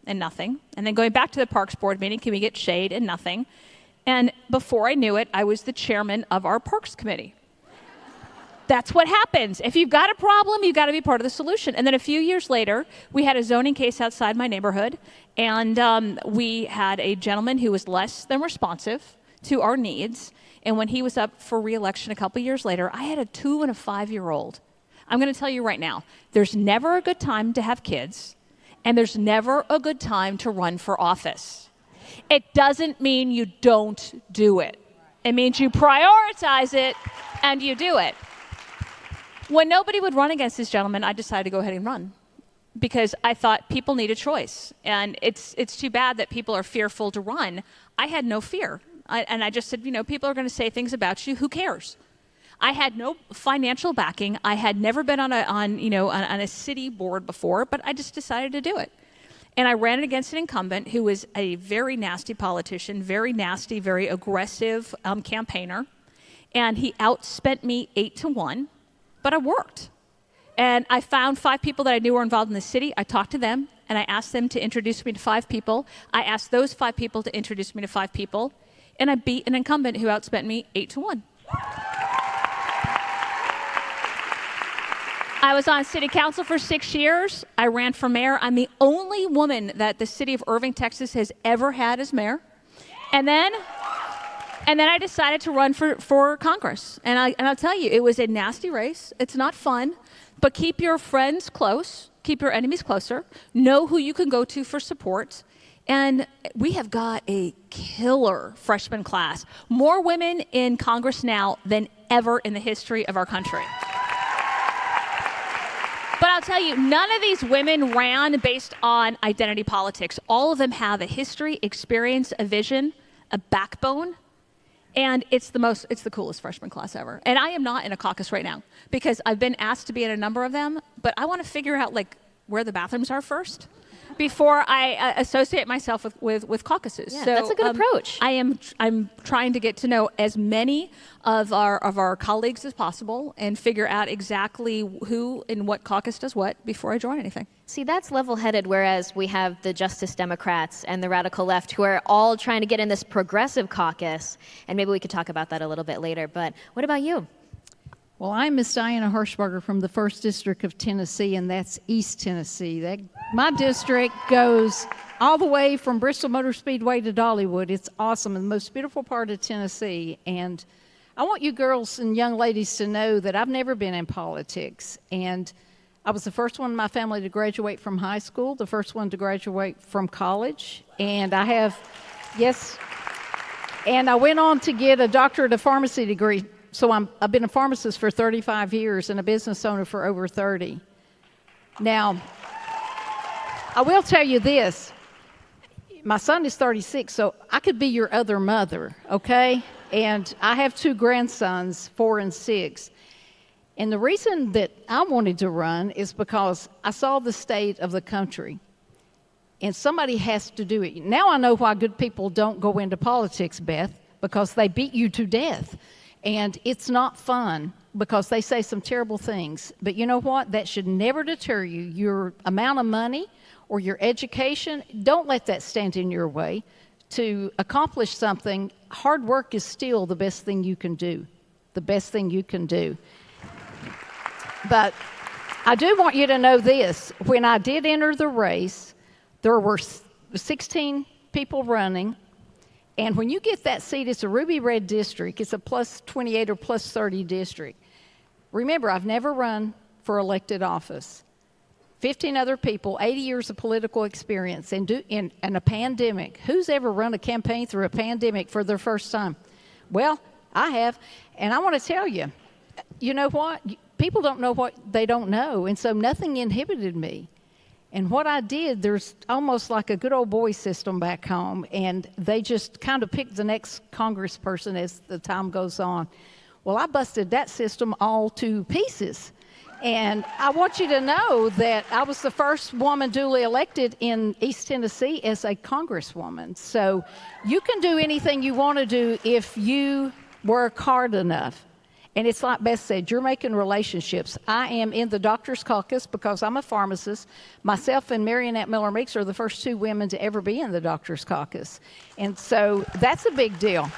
Speaker 9: And nothing. And then going back to the Parks Board meeting, can we get shade? And nothing. And before I knew it, I was the chairman of our Parks Committee. That's what happens. If you've got a problem, you've got to be part of the solution. And then a few years later, we had a zoning case outside my neighborhood, and we had a gentleman who was less than responsive to our needs. And when he was up for re-election a couple years later, I had a 2- and a 5-year-old. I'm going to tell you right now, there's never a good time to have kids, and there's never a good time to run for office. It doesn't mean you don't do it. It means you prioritize it, and you do it. When nobody would run against this gentleman, I decided to go ahead and run because I thought people need a choice, and it's too bad that people are fearful to run. I had no fear, and I just said, people are going to say things about you. Who cares? I had no financial backing. I had never been on a city board before, but I just decided to do it. And I ran against an incumbent who was a very nasty politician, very nasty, very aggressive campaigner. And he outspent me 8-1, but I worked. And I found 5 people that I knew were involved in the city. I talked to them, and I asked them to introduce me to 5 people. I asked those 5 people to introduce me to 5 people. And I beat an incumbent who outspent me 8-1. I was on city council for 6 years. I ran for mayor. I'm the only woman that the city of Irving, Texas has ever had as mayor. And then I decided to run for Congress. And I'll tell you, it was a nasty race. It's not fun, but keep your friends close, keep your enemies closer, know who you can go to for support. And we have got a killer freshman class. More women in Congress now than ever in the history of our country. But I'll tell you, none of these women ran based on identity politics. All of them have a history, experience, a vision, a backbone, and it's the coolest freshman class ever. And I am not in a caucus right now because I've been asked to be in a number of them, but I want to figure out where the bathrooms are first before I associate myself with caucuses.
Speaker 8: Yeah,
Speaker 9: so
Speaker 8: that's a good approach.
Speaker 9: I'm trying to get to know as many of our colleagues as possible and figure out exactly who in what caucus does what before I join anything.
Speaker 8: See, that's level-headed, whereas we have the Justice Democrats and the radical left who are all trying to get in this progressive caucus, and maybe we could talk about that a little bit later. But what about you?
Speaker 10: Well, I'm Miss Diana Hirschberger from the 1st District of Tennessee, and that's East Tennessee. My district goes all the way from Bristol Motor Speedway to Dollywood. It's awesome, and the most beautiful part of Tennessee. And I want you girls and young ladies to know that I've never been in politics. And I was the first one in my family to graduate from high school, the first one to graduate from college. And I went on to get a doctorate of pharmacy degree. So I've been a pharmacist for 35 years and a business owner for over 30. Now, I will tell you this. My son is 36, so I could be your other mother, okay? And I have 2 grandsons, 4 and 6. And the reason that I wanted to run is because I saw the state of the country. And somebody has to do it. Now I know why good people don't go into politics, Beth, because they beat you to death. And it's not fun because they say some terrible things. But you know what? That should never deter you. Your amount of money or your education, don't let that stand in your way. To accomplish something, hard work is still the best thing you can do. The best thing you can do. But I do want you to know this. When I did enter the race, there were 16 people running. And when you get that seat, it's a ruby red district. It's a plus 28 or plus 30 district. Remember, I've never run for elected office. 15 other people, 80 years of political experience, and in a pandemic. Who's ever run a campaign through a pandemic for their first time? Well, I have. And I want to tell you, you know what? People don't know what they don't know. And so nothing inhibited me. And what I did, there's almost like a good old boy system back home, and they just kind of pick the next congressperson as the time goes on. Well, I busted that system all to pieces. And I want you to know that I was the first woman duly elected in East Tennessee as a congresswoman. So you can do anything you want to do if you work hard enough. And it's like Beth said, you're making relationships. I am in the doctor's caucus because I'm a pharmacist. Myself and Marionette Miller Meeks are the first two women to ever be in the doctor's caucus. And so that's a big deal.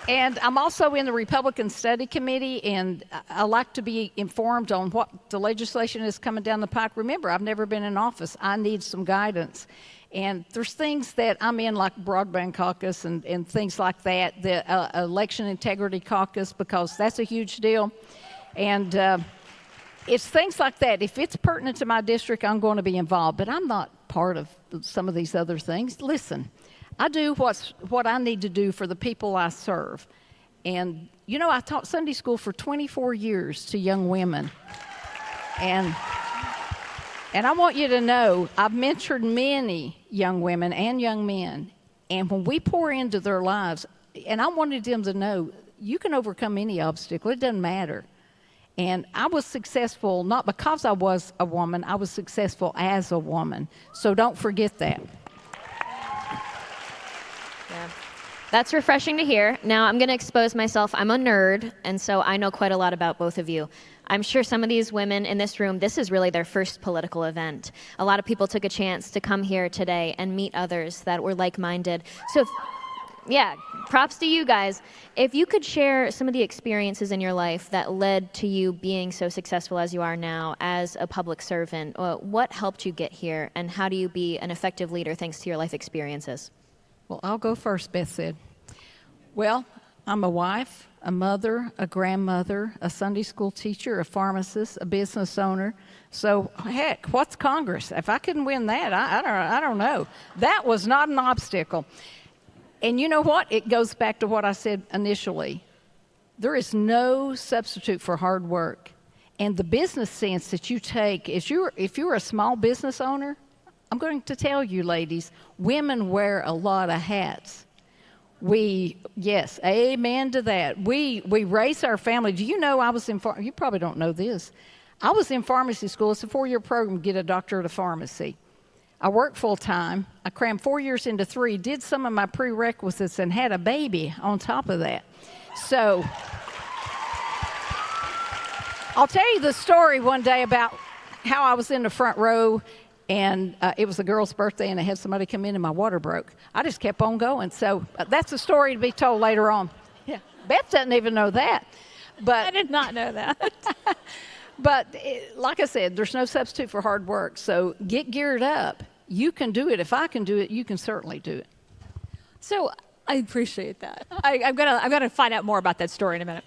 Speaker 10: And I'm also in the Republican Study Committee, and I like to be informed on what the legislation is coming down the pike. Remember, I've never been in office. I need some guidance. And there's things that I'm in, like Broadband Caucus and things like that, the Election Integrity Caucus, because that's a huge deal. And it's things like that. If it's pertinent to my district, I'm going to be involved. But I'm not part of some of these other things. Listen, I do what I need to do for the people I serve. And, you know, I taught Sunday school for 24 years to young women. And I want you to know, I've mentored many young women and young men. And when we pour into their lives, and I wanted them to know, you can overcome any obstacle. It doesn't matter. And I was successful, not because I was a woman, I was successful as a woman. So don't forget that.
Speaker 8: Yeah. That's refreshing to hear. Now I'm going to expose myself. I'm a nerd, and so I know quite a lot about both of you. I'm sure some of these women in this room, this is really their first political event. A lot of people took a chance to come here today and meet others that were like-minded. So, yeah, props to you guys. If you could share some of the experiences in your life that led to you being so successful as you are now as a public servant, what helped you get here, and how do you be an effective leader thanks to your life experiences?
Speaker 10: Well, I'll go first, Beth said. Well, I'm a wife, a mother, a grandmother, a Sunday school teacher, a pharmacist, a business owner. So, heck, what's Congress? If I couldn't win that, I don't know. That was not an obstacle. And you know what? It goes back to what I said initially. There is no substitute for hard work. And the business sense that you take, if you're a small business owner, I'm going to tell you, ladies, women wear a lot of hats. Yes, amen to that. We raise our family. Do you know I was in, you probably don't know this. I was in pharmacy school. It's a 4-year program to get a doctorate of pharmacy. I worked full time. I crammed 4 years into 3, did some of my prerequisites, and had a baby on top of that. So I'll tell you the story one day about how I was in the front row, and it was a girl's birthday, and I had somebody come in and my water broke. I just kept on going. So that's a story to be told later on. Yeah, Beth doesn't even know that. But
Speaker 9: I did not know that.
Speaker 10: But like I said, there's no substitute for hard work. So get geared up. You can do it. If I can do it, you can certainly do it.
Speaker 9: So I appreciate that. I'm gonna find out more about that story in a minute.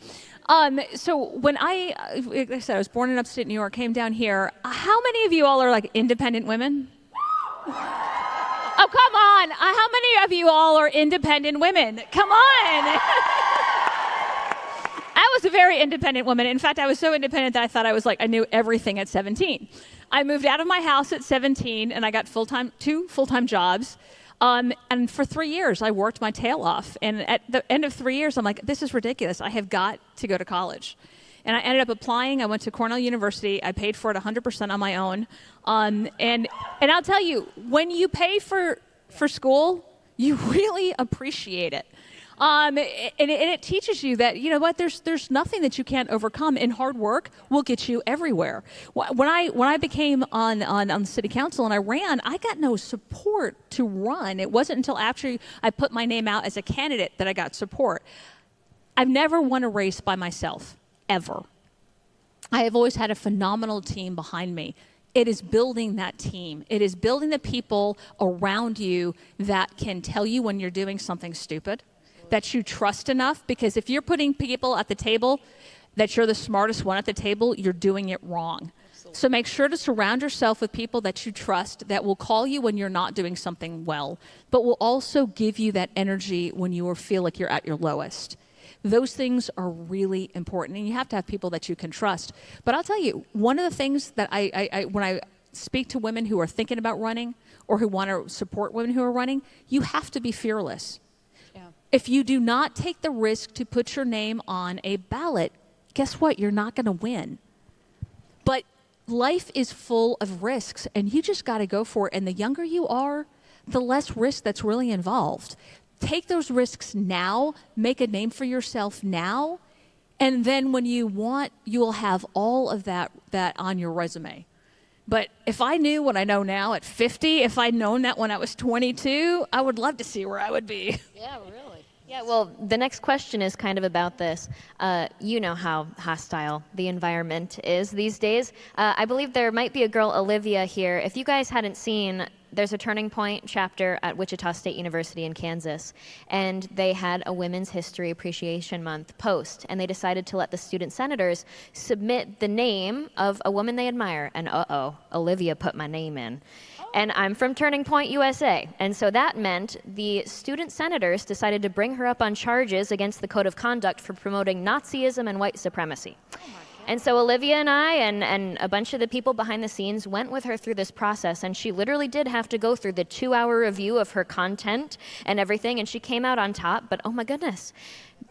Speaker 9: So when like I said, I was born in upstate New York, came down here. How many of you all are like independent women? Oh, come on. How many of you all are independent women? Come on. I was a very independent woman. In fact, I was so independent that I thought I knew everything at 17. I moved out of my house at 17, and I got two full-time jobs. And for 3 years, I worked my tail off. And at the end of 3 years, I'm like, this is ridiculous. I have got to go to college. And I ended up applying. I went to Cornell University. I paid for it 100% on my own. And I'll tell you, when you pay for school, you really appreciate it. And it teaches you that, you know what, there's nothing that you can't overcome, and hard work will get you everywhere. When I became on the city council and I ran, I got no support to run. It wasn't until after I put my name out as a candidate that I got support. I've never won a race by myself, ever. I have always had a phenomenal team behind me. It is building that team. It is building the people around you that can tell you when you're doing something stupid, that you trust enough, because if you're putting people at the table that you're the smartest one at the table, you're doing it wrong. So make sure to surround yourself with people that you trust, that will call you when you're not doing something well, but will also give you that energy when you feel like you're at your lowest. Those things are really important, and you have to have people that you can trust. But I'll tell you, one of the things that I when I speak to women who are thinking about running or who want to support women who are running, you have to be fearless. Yeah. If you do not take the risk to put your name on a ballot, guess what? You're not going to win. But life is full of risks, and you just got to go for it. And the younger you are, the less risk that's really involved. Take those risks now, make a name for yourself now, and then when you want, you will have all of that on your resume. But if I knew what I know now at 50, if I'd known that when I was 22, I would love to see where I would be.
Speaker 8: Yeah, really. Yeah, well, the next question is kind of about this. You know how hostile the environment is these days. I believe there might be a girl, Olivia, here. If you guys hadn't seen, there's a Turning Point chapter at Wichita State University in Kansas, and they had a Women's History Appreciation Month post, and they decided to let the student senators submit the name of a woman they admire, and Olivia put my name in. And I'm from Turning Point, USA, and so that meant the student senators decided to bring her up on charges against the Code of Conduct for promoting Nazism and white supremacy. And so Olivia and I and a bunch of the people behind the scenes went with her through this process, and she literally did have to go through the 2-hour review of her content and everything, and she came out on top. But oh my goodness,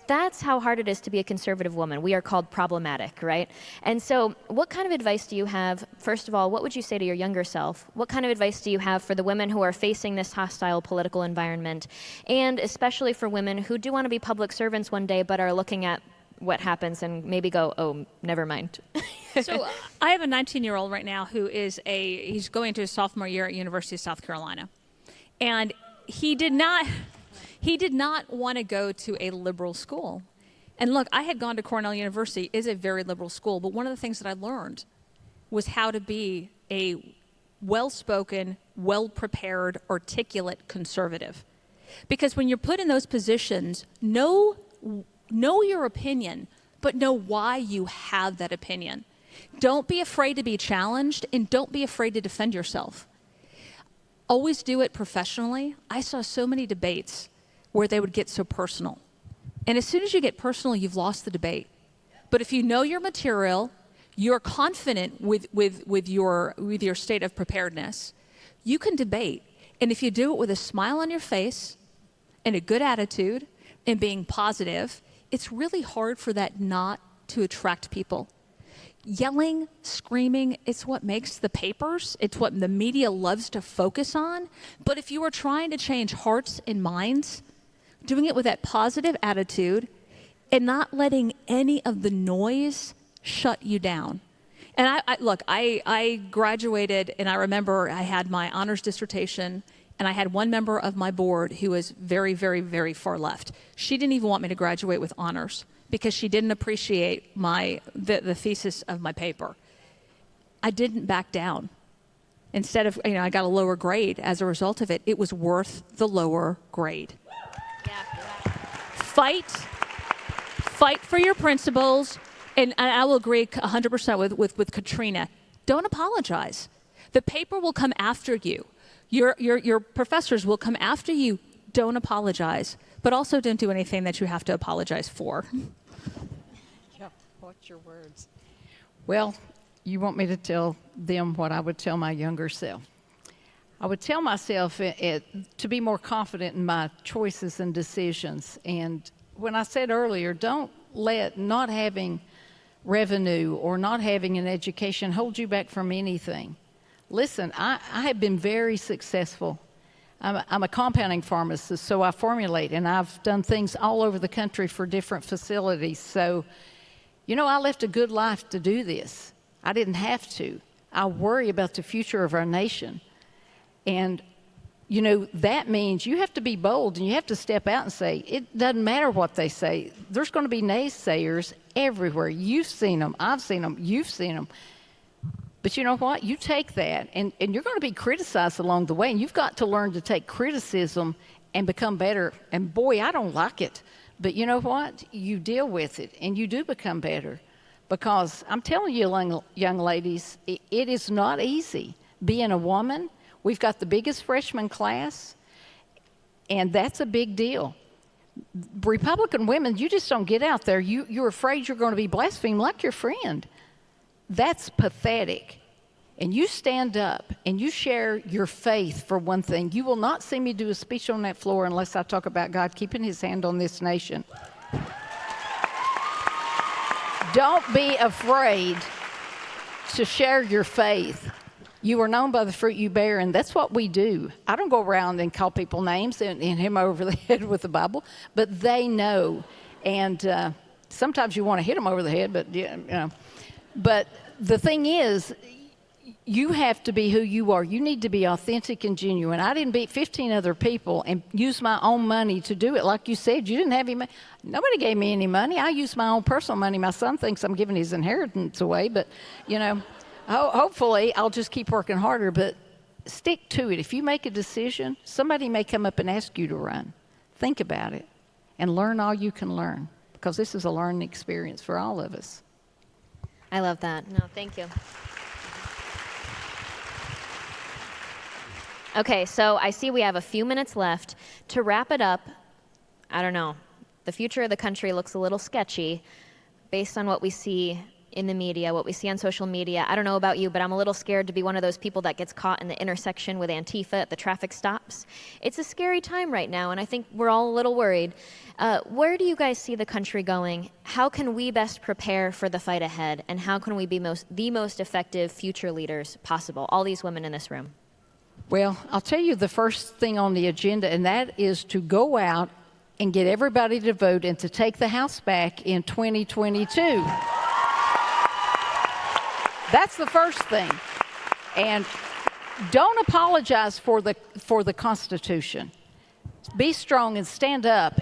Speaker 8: that's how hard it is to be a conservative woman. We are called problematic, right? And so what kind of advice do you have? First of all, what would you say to your younger self? What kind of advice do you have for the women who are facing this hostile political environment, and especially for women who do want to be public servants one day but are looking at what happens and maybe go, oh, never mind.
Speaker 9: So I have a 19-year-old right now who he's going to his sophomore year at University of South Carolina. And he did not want to go to a liberal school. And look, I had gone to Cornell University. It's a very liberal school, but one of the things that I learned was how to be a well-spoken, well-prepared, articulate conservative. Because when you're put in those positions, know your opinion, but know why you have that opinion. Don't be afraid to be challenged, and don't be afraid to defend yourself. Always do it professionally. I saw so many debates where they would get so personal. And as soon as you get personal, you've lost the debate. But if you know your material, you're confident with your state of preparedness, you can debate. And if you do it with a smile on your face and a good attitude and being positive, it's really hard for that not to attract people. Yelling, screaming, it's what makes the papers. It's what the media loves to focus on. But if you are trying to change hearts and minds, doing it with that positive attitude and not letting any of the noise shut you down. And I graduated, and I remember I had my honors dissertation, and I had one member of my board who was very, very, very far left. She didn't even want me to graduate with honors because she didn't appreciate the thesis of my paper. I didn't back down. Instead of, I got a lower grade as a result of it. It was worth the lower grade. Yeah. Fight for your principles, and I will agree 100% with Katrina. Don't apologize. The paper will come after you. Your professors will come after you. Don't apologize, but also don't do anything that you have to apologize for.
Speaker 10: Yeah, watch your words. Well, you want me to tell them what I would tell my younger self. I would tell myself to be more confident in my choices and decisions. And when I said earlier, don't let not having revenue or not having an education hold you back from anything. Listen, I have been very successful. I'm a compounding pharmacist, so I formulate, and I've done things all over the country for different facilities. So, I left a good life to do this. I didn't have to. I worry about the future of our nation. And, that means you have to be bold and you have to step out and say, it doesn't matter what they say. There's going to be naysayers everywhere. You've seen them. I've seen them. You've seen them. But you know what? You take that, and you're going to be criticized along the way, and you've got to learn to take criticism and become better. And boy, I don't like it. But you know what? You deal with it, and you do become better. Because I'm telling you, young ladies, it is not easy being a woman. We've got the biggest freshman class, and that's a big deal. Republican women, you just don't get out there. You're afraid you're going to be blasphemed like your friend. That's pathetic. And you stand up and you share your faith for one thing. You will not see me do a speech on that floor unless I talk about God keeping his hand on this nation. Don't be afraid to share your faith. You are known by the fruit you bear, and that's what we do. I don't go around and call people names and hit them over the head with the Bible, but they know. And sometimes you want to hit them over the head, but But the thing is, you have to be who you are. You need to be authentic and genuine. I didn't beat 15 other people and use my own money to do it. Like you said, you didn't have any money. Nobody gave me any money. I used my own personal money. My son thinks I'm giving his inheritance away, but, hopefully I'll just keep working harder. But stick to it. If you make a decision, somebody may come up and ask you to run. Think about it and learn all you can learn, because this is a learning experience for all of us.
Speaker 8: I love that. No, thank you. Okay, so I see we have a few minutes left. To wrap it up, I don't know. The future of the country looks a little sketchy based on what we see in the media, what we see on social media. I don't know about you, but I'm a little scared to be one of those people that gets caught in the intersection with Antifa at the traffic stops. It's a scary time right now, and I think we're all a little worried. Where do you guys see the country going? How can we best prepare for the fight ahead, and how can we be the most effective future leaders possible? All these women in this room.
Speaker 10: Well, I'll tell you the first thing on the agenda, and that is to go out and get everybody to vote and to take the House back in 2022. That's the first thing. And don't apologize for the Constitution. Be strong and stand up.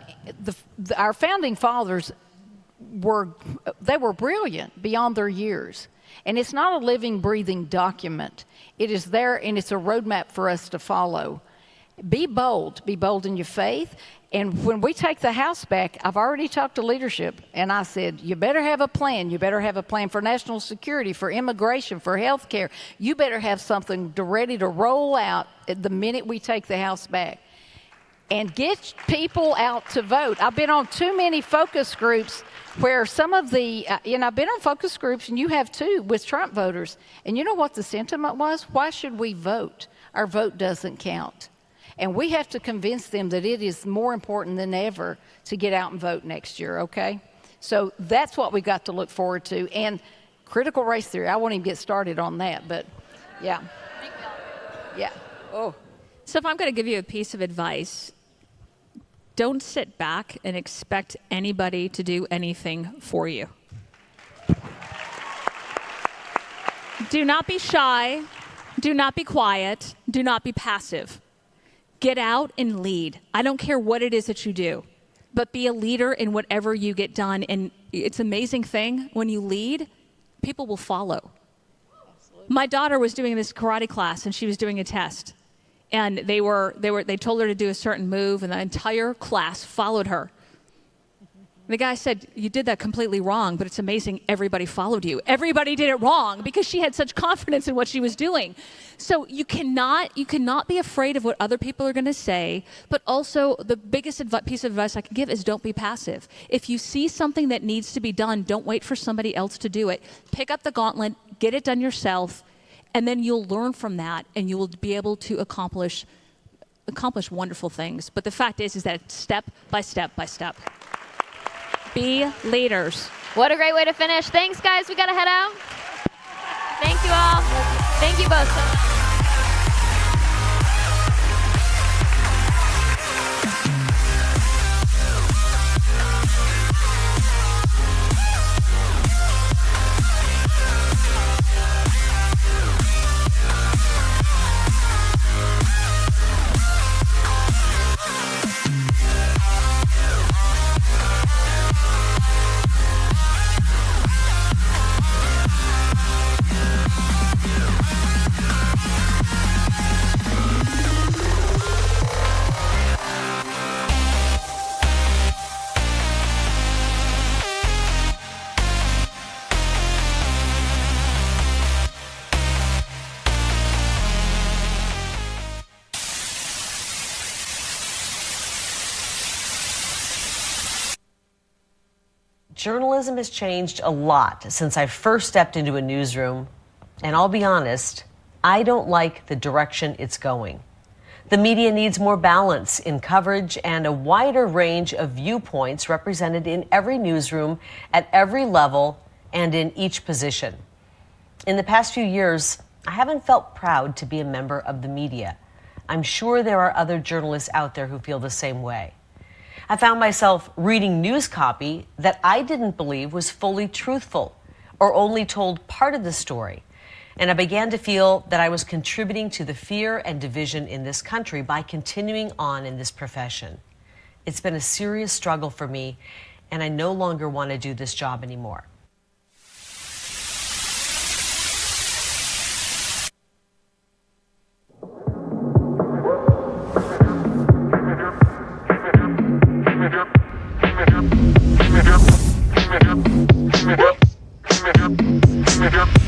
Speaker 10: Our founding fathers were brilliant beyond their years. And it's not a living, breathing document. It is there, and it's a roadmap for us to follow. Be bold. Be bold in your faith. And when we take the House back, I've already talked to leadership, and I said, you better have a plan. You better have a plan for national security, for immigration, for health care. You better have something ready to roll out the minute we take the House back. And get people out to vote. I've been on too many focus groups where some of the, I've been on focus groups, and you have too, with Trump voters. And you know what the sentiment was? Why should we vote? Our vote doesn't count. And we have to convince them that it is more important than ever to get out and vote next year, okay? So that's what we got to look forward to. And critical race theory, I won't even get started on that, but yeah. Yeah. Oh.
Speaker 9: So if I'm going to give you a piece of advice, don't sit back and expect anybody to do anything for you. Do not be shy. Do not be quiet. Do not be passive. Get out and lead. I don't care what it is that you do, but be a leader in whatever you get done. And it's an amazing thing. When you lead, people will follow. Absolutely. My daughter was doing this karate class, and she was doing a test. And they told her to do a certain move, and the entire class followed her. The guy said, you did that completely wrong, but it's amazing everybody followed you. Everybody did it wrong because she had such confidence in what she was doing. So you cannot be afraid of what other people are going to say, but also the biggest piece of advice I can give is don't be passive. If you see something that needs to be done, don't wait for somebody else to do it. Pick up the gauntlet, get it done yourself, and then you'll learn from that, and you will be able to accomplish wonderful things. But the fact is that it's step by step by step. Be leaders.
Speaker 8: What a great way to finish. Thanks, guys. We got to head out. Thank you all. Thank you both so much.
Speaker 11: Journalism has changed a lot since I first stepped into a newsroom, and I'll be honest, I don't like the direction it's going. The media needs more balance in coverage and a wider range of viewpoints represented in every newsroom, at every level, and in each position. In the past few years, I haven't felt proud to be a member of the media. I'm sure there are other journalists out there who feel the same way. I found myself reading news copy that I didn't believe was fully truthful or only told part of the story. And I began to feel that I was contributing to the fear and division in this country by continuing on in this profession. It's been a serious struggle for me, and I no longer want to do this job anymore.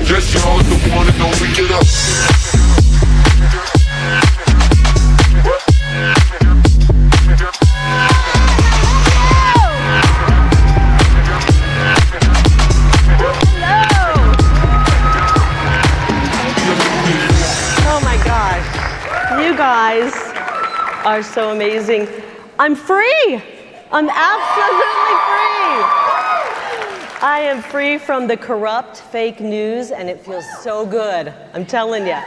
Speaker 6: Yes, y'all are the one and only. Get up.
Speaker 12: Oh my gosh, you guys are so amazing. I'm free. I'm absolutely free. I am free from the corrupt fake news, and it feels so good. I'm telling you.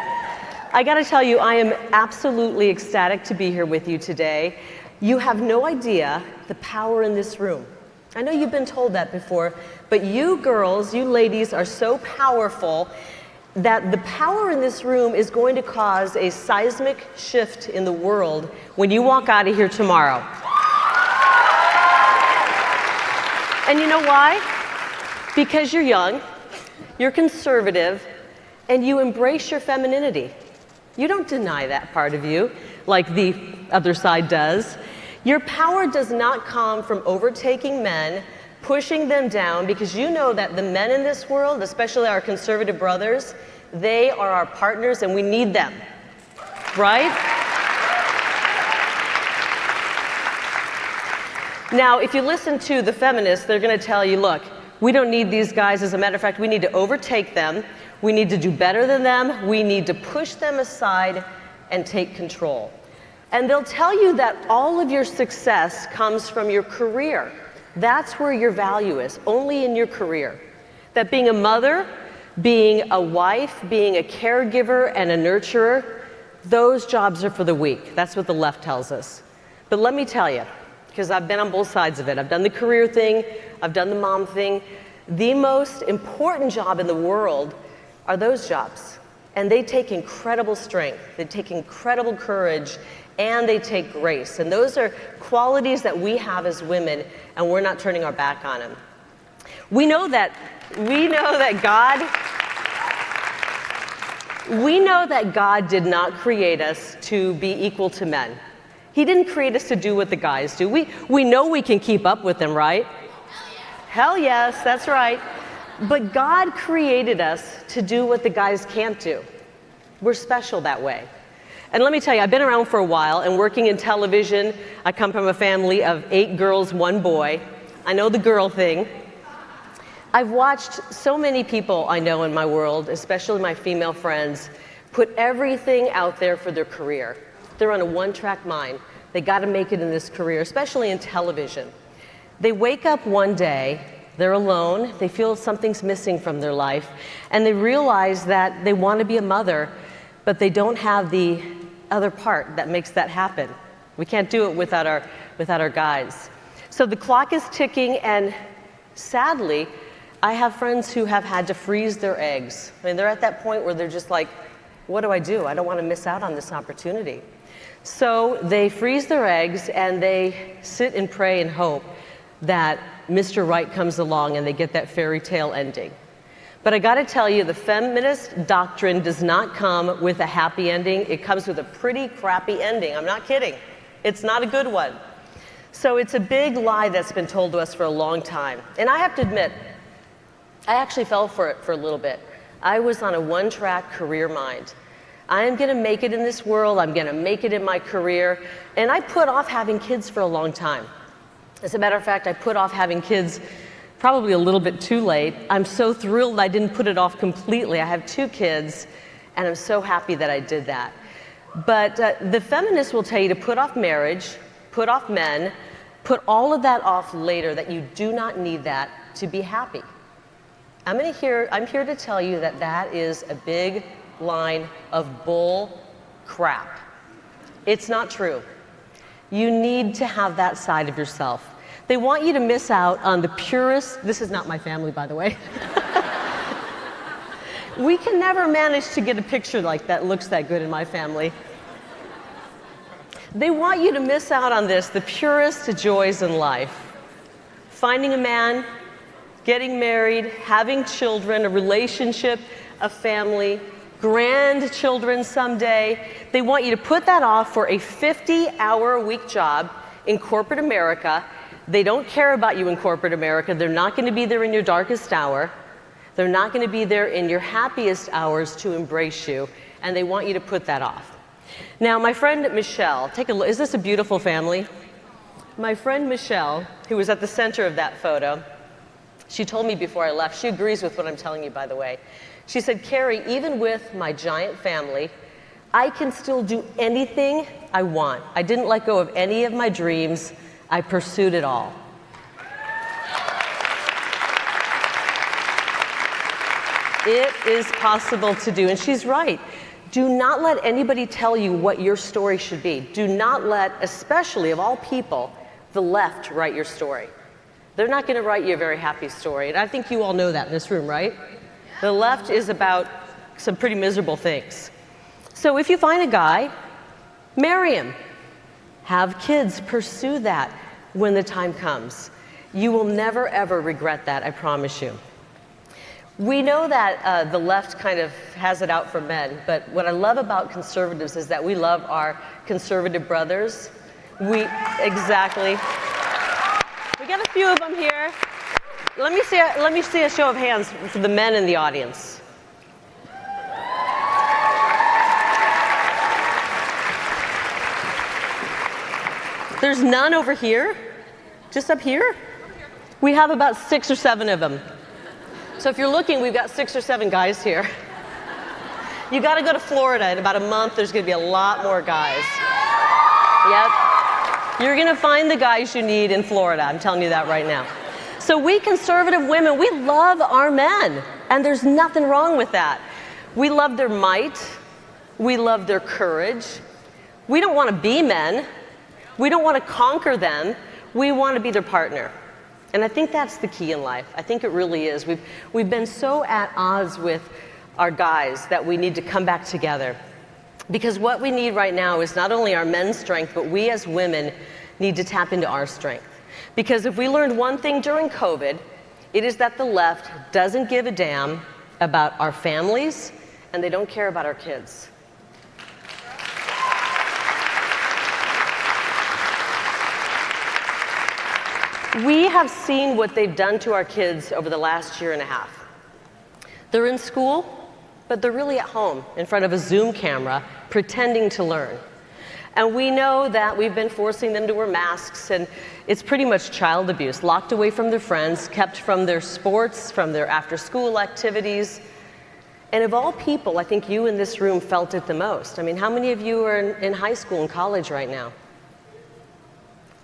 Speaker 12: I gotta tell you, I am absolutely ecstatic to be here with you today. You have no idea the power in this room. I know you've been told that before, but you girls, you ladies are so powerful that the power in this room is going to cause a seismic shift in the world when you walk out of here tomorrow. And you know why? Because you're young, you're conservative, and you embrace your femininity. You don't deny that part of you like the other side does. Your power does not come from overtaking men, pushing them down, because you know that the men in this world, especially our conservative brothers, they are our partners and we need them, right? Now, if you listen to the feminists, they're going to tell you, look, we don't need these guys. As a matter of fact, we need to overtake them. We need to do better than them. We need to push them aside and take control. And they'll tell you that all of your success comes from your career. That's where your value is, only in your career. That being a mother, being a wife, being a caregiver and a nurturer, those jobs are for the weak. That's what the left tells us. But let me tell you, because I've been on both sides of it. I've done the career thing, I've done the mom thing. The most important job in the world are those jobs. And they take incredible strength, they take incredible courage, and they take grace. And those are qualities that we have as women, and we're not turning our back on them. We know that God did not create us to be equal to men. He didn't create us to do what the guys do. We know we can keep up with them, right? Hell yes, that's right. But God created us to do what the guys can't do. We're special that way. And let me tell you, I've been around for a while and working in television. I come from a family of 8 girls, 1 boy. I know the girl thing. I've watched so many people I know in my world, especially my female friends, put everything out there for their career. They're on a one-track mind. They got to make it in this career, especially in television. They wake up one day, they're alone, they feel something's missing from their life, and they realize that they want to be a mother, but they don't have the other part that makes that happen. We can't do it without our guys. So the clock is ticking, and sadly, I have friends who have had to freeze their eggs. I mean, they're at that point where they're just like, what do? I don't want to miss out on this opportunity. So they freeze their eggs and they sit and pray and hope that Mr. Right comes along and they get that fairy tale ending. But I got to tell you, the feminist doctrine does not come with a happy ending. It comes with a pretty crappy ending. I'm not kidding. It's not a good one. So it's a big lie that's been told to us for a long time. And I have to admit, I actually fell for it for a little bit. I was on a one-track career mind. I am going to make it in this world. I'm going to make it in my career. And I put off having kids for a long time. As a matter of fact, I put off having kids probably a little bit too late. I'm so thrilled I didn't put it off completely. I have 2 kids, and I'm so happy that I did that. But the feminists will tell you to put off marriage, put off men, put all of that off later, that you do not need that to be happy. I'm here to tell you that that is a big line of bull crap. It's not true. You need to have that side of yourself. They want you to miss out on the purest, this is not my family, by the way. We can never manage to get a picture like that looks that good in my family. They want you to miss out on this, the purest joys in life. Finding a man, getting married, having children, a relationship, a family, grandchildren someday. They want you to put that off for a 50-hour-a-week job in corporate America. They don't care about you in corporate America. They're not going to be there in your darkest hour. They're not going to be there in your happiest hours to embrace you, and they want you to put that off. Now, my friend Michelle, take a look. Is this a beautiful family? My friend Michelle, who was at the center of that photo, she told me before I left, she agrees with what I'm telling you, by the way. She said, Kari, even with my giant family, I can still do anything I want. I didn't let go of any of my dreams. I pursued it all. It is possible to do, and she's right. Do not let anybody tell you what your story should be. Do not let, especially of all people, the left write your story. They're not going to write you a very happy story, and I think you all know that in this room, right? The left is about some pretty miserable things. So if you find a guy, marry him. Have kids, pursue that when the time comes. You will never, ever regret that, I promise you. We know that the left kind of has it out for men, but what I love about conservatives is that we love our conservative brothers. Exactly. We got a few of them here. Let me see a show of hands for the men in the audience. There's none over here? Just up here? We have about 6 or 7 of them. So if you're looking, we've got 6 or 7 guys here. You got to go to Florida in about a month. There's going to be a lot more guys. Yep. You're going to find the guys you need in Florida. I'm telling you that right now. So we conservative women, we love our men. And there's nothing wrong with that. We love their might. We love their courage. We don't want to be men. We don't want to conquer them. We want to be their partner. And I think that's the key in life. I think it really is. We've been so at odds with our guys that we need to come back together. Because what we need right now is not only our men's strength, but we as women need to tap into our strength. Because if we learned one thing during COVID, it is that the left doesn't give a damn about our families, and they don't care about our kids. We have seen what they've done to our kids over the last year and a half. They're in school, but they're really at home in front of a Zoom camera pretending to learn. And we know that we've been forcing them to wear masks, and it's pretty much child abuse, locked away from their friends, kept from their sports, from their after-school activities. And of all people, I think you in this room felt it the most. I mean, how many of you are in high school and college right now?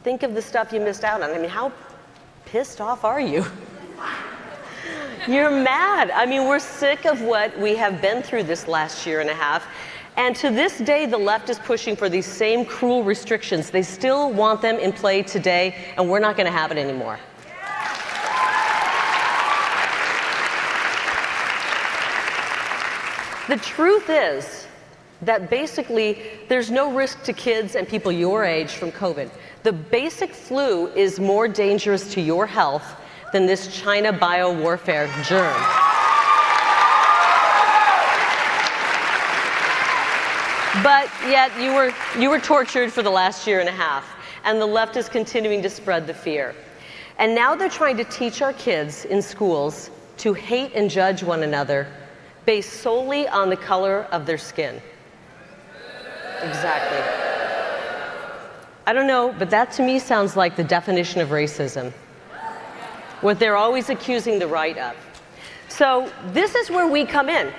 Speaker 12: Think of the stuff you missed out on. I mean, how pissed off are you? You're mad. I mean, we're sick of what we have been through this last year and a half. And to this day, the left is pushing for these same cruel restrictions. They still want them in play today, and we're not going to have it anymore. The truth is that basically there's no risk to kids and people your age from COVID. The basic flu is more dangerous to your health than this China biowarfare germ. But yet you were tortured for the last year and a half, and the left is continuing to spread the fear. And now they're trying to teach our kids in schools to hate and judge one another based solely on the color of their skin. Exactly. I don't know, but that to me sounds like the definition of racism. what they're always accusing the right of. So this is where we come in.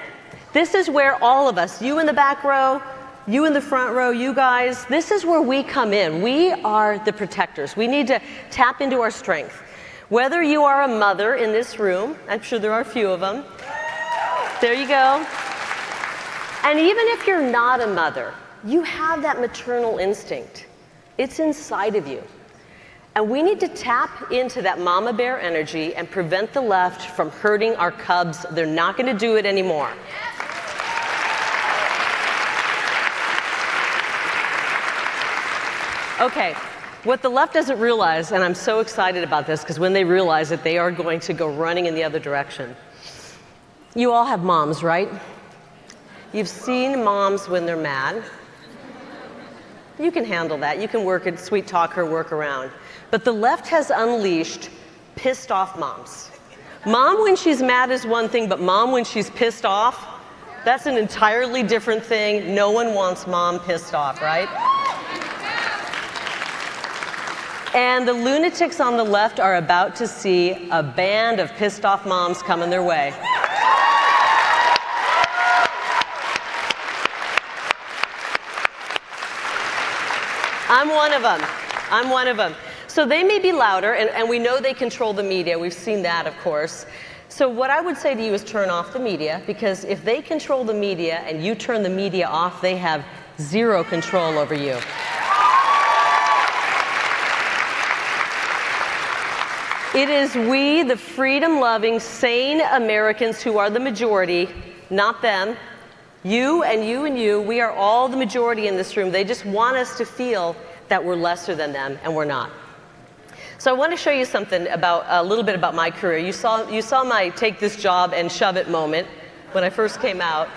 Speaker 12: This is where all of us, you in the back row, you in the front row, you guys, this is where we come in. We are the protectors. We need to tap into our strength. Whether you are a mother in this room, I'm sure there are a few of them. There you go. And even if you're not a mother, you have that maternal instinct. It's inside of you. And we need to tap into that mama bear energy and prevent the left from hurting our cubs. They're not going to do it anymore. Okay, what the left doesn't realize, and I'm so excited about this because when they realize it, they are going to go running in the other direction. You all have moms, right? You've seen moms when they're mad. You can handle that. You can work it, sweet talk her, work around. But the left has unleashed pissed off moms. Mom when she's mad is one thing, but mom when she's pissed off, that's an entirely different thing. No one wants mom pissed off, right? And the lunatics on the left are about to see a band of pissed off moms coming their way. I'm one of them. I'm one of them. So they may be louder, and we know they control the media. We've seen that, of course. So what I would say to you is turn off the media, because if they control the media and you turn the media off, they have zero control over you. It is we, the freedom-loving, sane Americans who are the majority, not them. You and you and you, we are all the majority in this room. They just want us to feel that we're lesser than them, and we're not. So I want to show you something about, a little bit about my career. You saw my take this job and shove it moment when I first came out.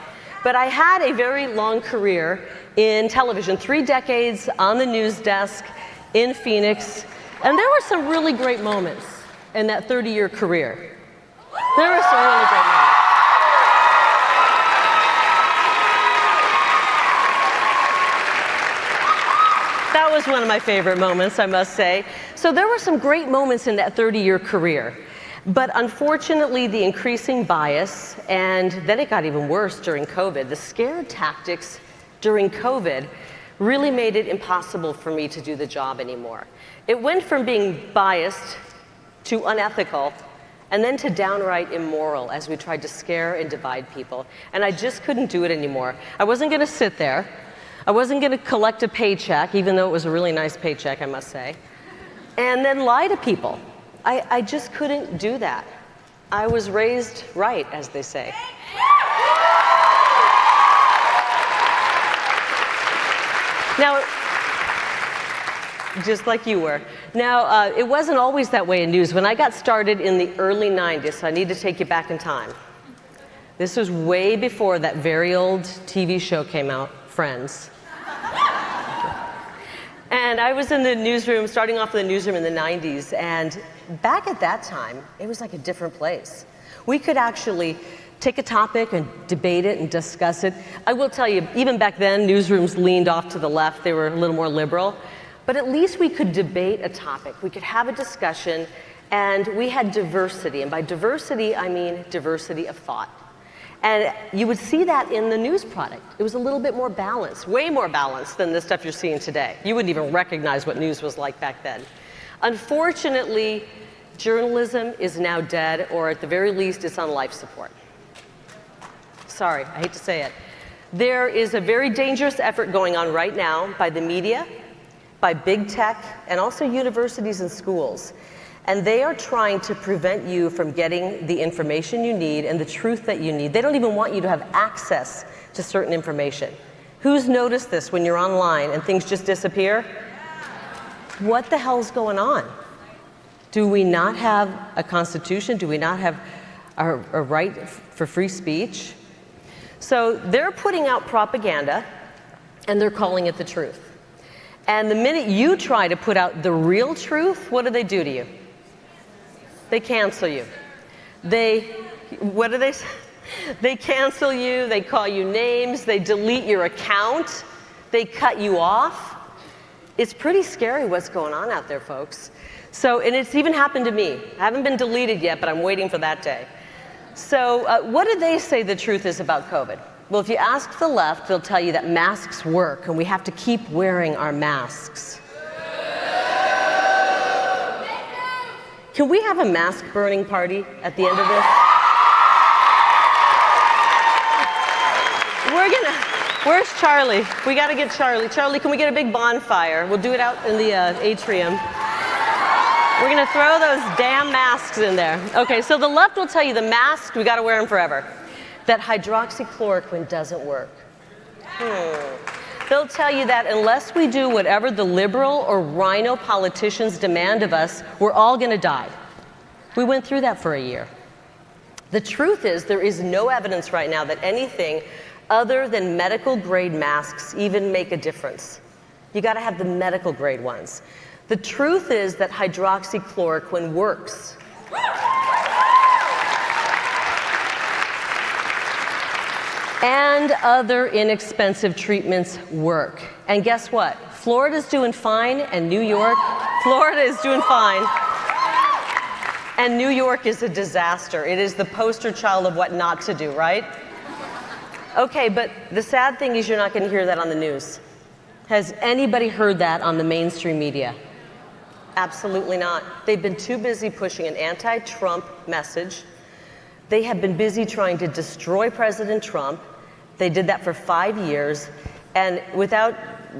Speaker 12: But I had a very long career in television, 3 decades on the news desk in Phoenix. And there were some really great moments in that 30-year career. There were some really great moments. That was one of my favorite moments, I must say. So there were some great moments in that 30-year career. But unfortunately, the increasing bias, and then it got even worse during COVID, the scare tactics during COVID really made it impossible for me to do the job anymore. It went from being biased to unethical, and then to downright immoral as we tried to scare and divide people. And I just couldn't do it anymore. I wasn't going to sit there. I wasn't going to collect a paycheck, even though it was a really nice paycheck, I must say, and then lie to people. I just couldn't do that. I was raised right, as they say. Now, just like you were. Now, it wasn't always that way in news. When I got started in the early 90s, so I need to take you back in time. This was way before that very old TV show came out, Friends. And I was in the newsroom, starting off in the newsroom in the 90s, and back at that time, it was like a different place. We could actually take a topic and debate it and discuss it. I will tell you, even back then, newsrooms leaned off to the left. They were a little more liberal. But at least we could debate a topic. We could have a discussion, and we had diversity. And by diversity, I mean diversity of thought. And you would see that in the news product. It was a little bit more balanced, way more balanced than the stuff you're seeing today. You wouldn't even recognize what news was like back then. Unfortunately, journalism is now dead, or at the very least, it's on life support. Sorry, I hate to say it. There is a very dangerous effort going on right now by the media, by big tech, and also universities and schools. And they are trying to prevent you from getting the information you need and the truth that you need. They don't even want you to have access to certain information. Who's noticed this when you're online and things just disappear? What the hell's going on? Do we not have a constitution? Do we not have a right for free speech? So they're putting out propaganda, and they're calling it the truth. And the minute you try to put out the real truth, what do they do to you? They cancel you. What do they say? They cancel you, they call you names, they delete your account, they cut you off. It's pretty scary what's going on out there, folks. So, and it's even happened to me. I haven't been deleted yet, but I'm waiting for that day. So what do they say the truth is about COVID? Well, if you ask the left, they'll tell you that masks work and we have to keep wearing our masks. Can we have a mask burning party at the end of this? Where's Charlie? We got to get Charlie. Charlie, can we get a big bonfire? We'll do it out in the atrium. We're going to throw those damn masks in there. Okay, so the left will tell you the mask, we got to wear them forever. That hydroxychloroquine doesn't work. They'll tell you that unless we do whatever the liberal or rhino politicians demand of us, we're all going to die. We went through that for a year. The truth is there is no evidence right now that anything other than medical grade masks even make a difference. You got to have the medical grade ones. The truth is that hydroxychloroquine works. And other inexpensive treatments work. And guess what? Florida's doing fine, and Florida is doing fine. And New York is a disaster. It is the poster child of what not to do, right? Okay, but the sad thing is you're not going to hear that on the news. Has anybody heard that on the mainstream media? Absolutely not. They've been too busy pushing an anti-Trump message. They have been busy trying to destroy President Trump. They did that for 5 years, and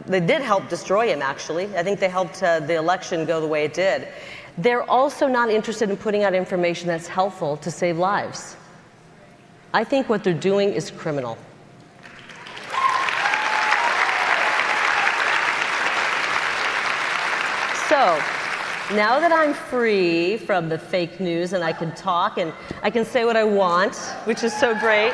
Speaker 12: they did help destroy him, actually. I think they helped the election go the way it did. They're also not interested in putting out information that's helpful to save lives. I think what they're doing is criminal. So, now that I'm free from the fake news and I can talk and I can say what I want, which is so great,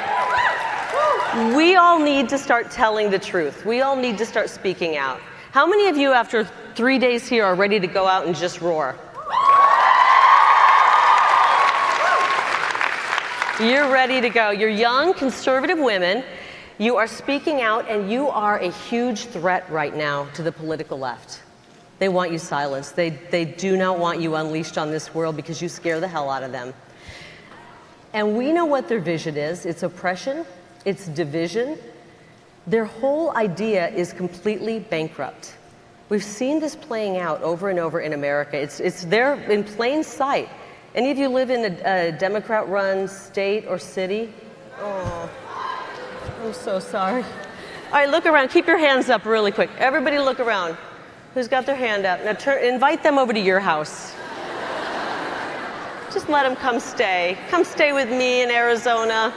Speaker 12: we all need to start telling the truth. We all need to start speaking out. How many of you, after 3 days here, are ready to go out and just roar? You're ready to go. You're young, conservative women. You are speaking out, and you are a huge threat right now to the political left. They want you silenced. They do not want you unleashed on this world because you scare the hell out of them. And we know what their vision is. It's oppression. It's division. Their whole idea is completely bankrupt. We've seen this playing out over and over in America. It's there in plain sight. Any of you live in a Democrat-run state or city? Oh, I'm so sorry. All right, look around. Keep your hands up really quick. Everybody look around. Who's got their hand up? Now invite them over to your house. Just let them come stay. Come stay with me in Arizona.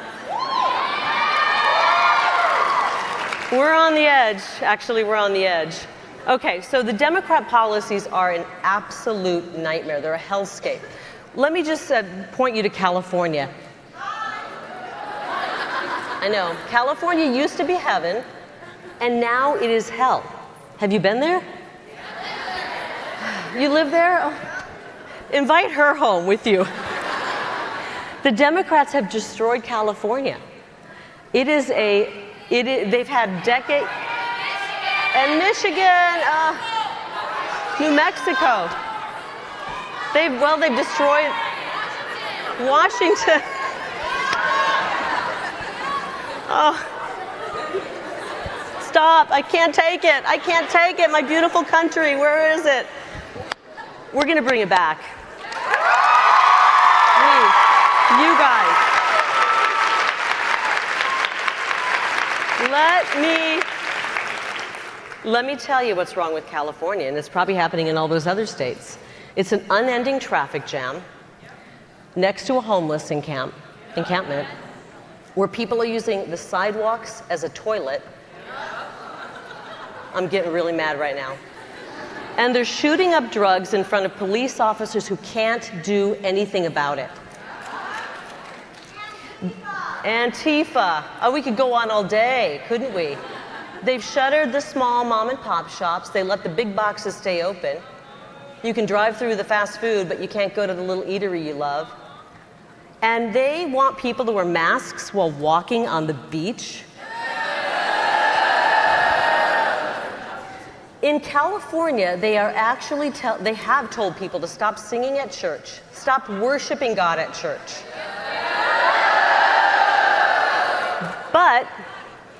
Speaker 12: We're on the edge. Actually, we're on the edge. Okay, so the Democrat policies are an absolute nightmare. They're a hellscape. Let me just point you to California. I know. California used to be heaven, and now it is hell. Have you been there? You live there? Oh. Invite her home with you. The Democrats have destroyed California. They've had decades. And Michigan, New Mexico. They've destroyed Washington. Oh. Stop, I can't take it. I can't take it, my beautiful country. Where is it? We're gonna bring it back. Please, you guys. Let me tell you what's wrong with California, and it's probably happening in all those other states. It's an unending traffic jam next to a homeless encampment where people are using the sidewalks as a toilet. I'm getting really mad right now. And they're shooting up drugs in front of police officers who can't do anything about it. Antifa. Oh, we could go on all day, couldn't we? They've shuttered the small mom and pop shops. They let the big boxes stay open. You can drive through the fast food, but you can't go to the little eatery you love. And they want people to wear masks while walking on the beach. In California, they are actually they have told people to stop singing at church, stop worshiping God at church. But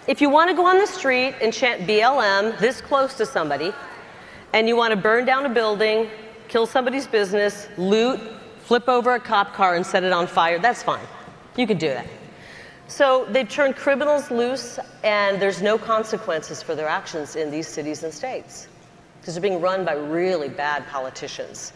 Speaker 12: if you want to go on the street and chant BLM this close to somebody, and you want to burn down a building, kill somebody's business, loot, flip over a cop car and set it on fire, that's fine. You can do that. So they've turned criminals loose, and there's no consequences for their actions in these cities and states, because they're being run by really bad politicians.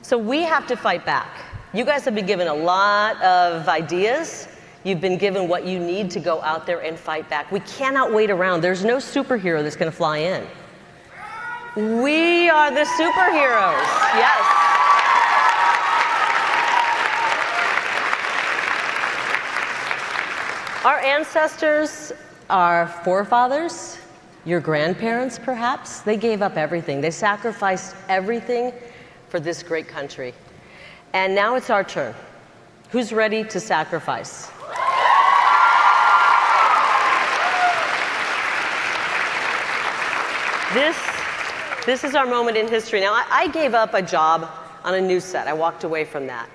Speaker 12: So we have to fight back. You guys have been given a lot of ideas. You've been given what you need to go out there and fight back. We cannot wait around. There's no superhero that's going to fly in. We are the superheroes, yes. Our ancestors, our forefathers, your grandparents perhaps, they gave up everything. They sacrificed everything for this great country. And now it's our turn. Who's ready to sacrifice? This is our moment in history. Now, I gave up a job on a news set. I walked away from that.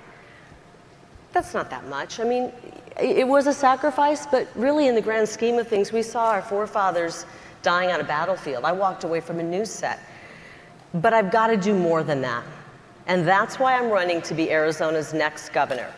Speaker 12: That's not that much. I mean, it was a sacrifice, but really in the grand scheme of things, we saw our forefathers dying on a battlefield. I walked away from a news set. But I've got to do more than that. And that's why I'm running to be Arizona's next governor.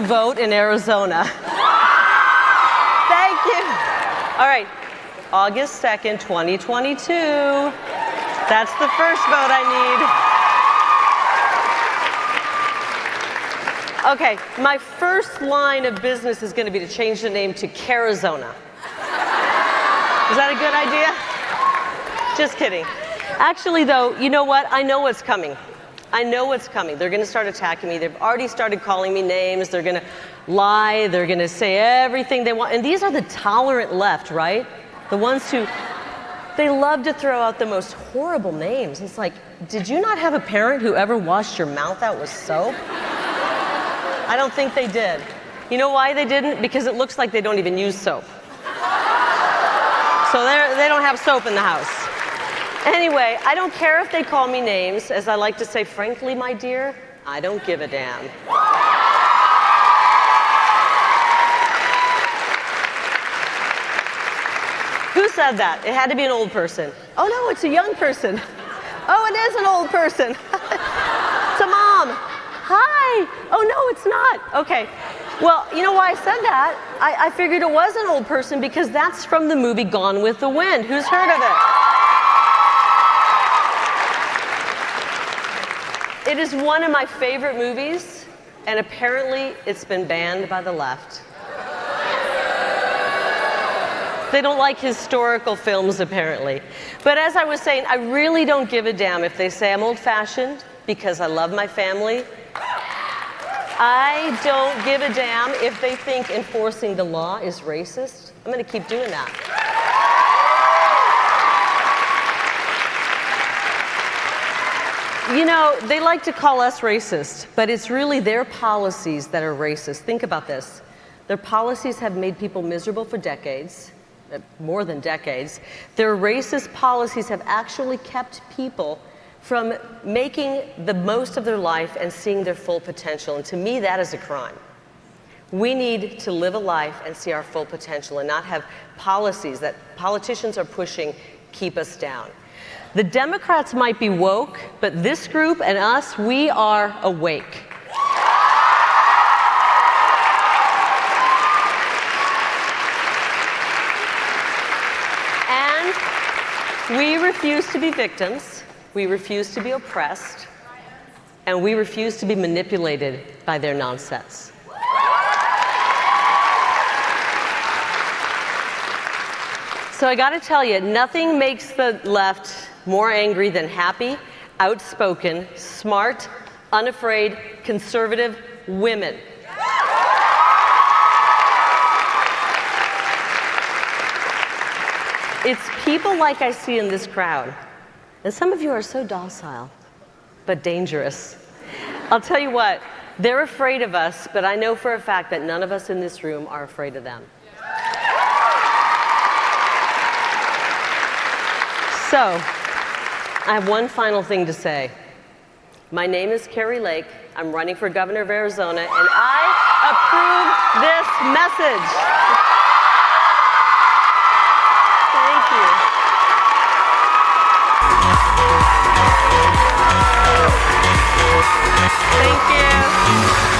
Speaker 12: Vote in Arizona. Thank you. All right, August 2nd, 2022. That's the first vote I need. Okay, my first line of business is going to be to change the name to Carizona. Is that a good idea? Just kidding. Actually, though, you know what? I know what's coming. I know what's coming. They're going to start attacking me. They've already started calling me names. They're going to lie. They're going to say everything they want. And these are the tolerant left, right? The ones who, they love to throw out the most horrible names. It's like, did you not have a parent who ever washed your mouth out with soap? I don't think they did. You know why they didn't? Because it looks like they don't even use soap. So they don't have soap in the house. Anyway, I don't care if they call me names. As I like to say, frankly, my dear, I don't give a damn. Who said that? It had to be an old person. Oh, no, it's a young person. Oh, it is an old person. It's a mom. Hi. Oh, no, it's not. Okay. Well, you know why I said that? I figured it was an old person because that's from the movie Gone with the Wind. Who's heard of it? It is one of my favorite movies, and apparently it's been banned by the left. They don't like historical films, apparently. But as I was saying, I really don't give a damn if they say I'm old-fashioned because I love my family. I don't give a damn if they think enforcing the law is racist. I'm going to keep doing that. You know, they like to call us racist, but it's really their policies that are racist. Think about this. Their policies have made people miserable for decades, more than decades. Their racist policies have actually kept people from making the most of their life and seeing their full potential. And to me, that is a crime. We need to live a life and see our full potential and not have policies that politicians are pushing keep us down. The Democrats might be woke, but this group and us, we are awake. And we refuse to be victims. We refuse to be oppressed. and we refuse to be manipulated by their nonsense. So I gotta tell you, nothing makes the left more angry than happy, outspoken, smart, unafraid, conservative women. It's people like I see in this crowd. And some of you are so docile, but dangerous. I'll tell you what, they're afraid of us, but I know for a fact that none of us in this room are afraid of them. So, I have one final thing to say. My name is Kari Lake. I'm running for governor of Arizona, and I approve this message. Thank you. Thank you.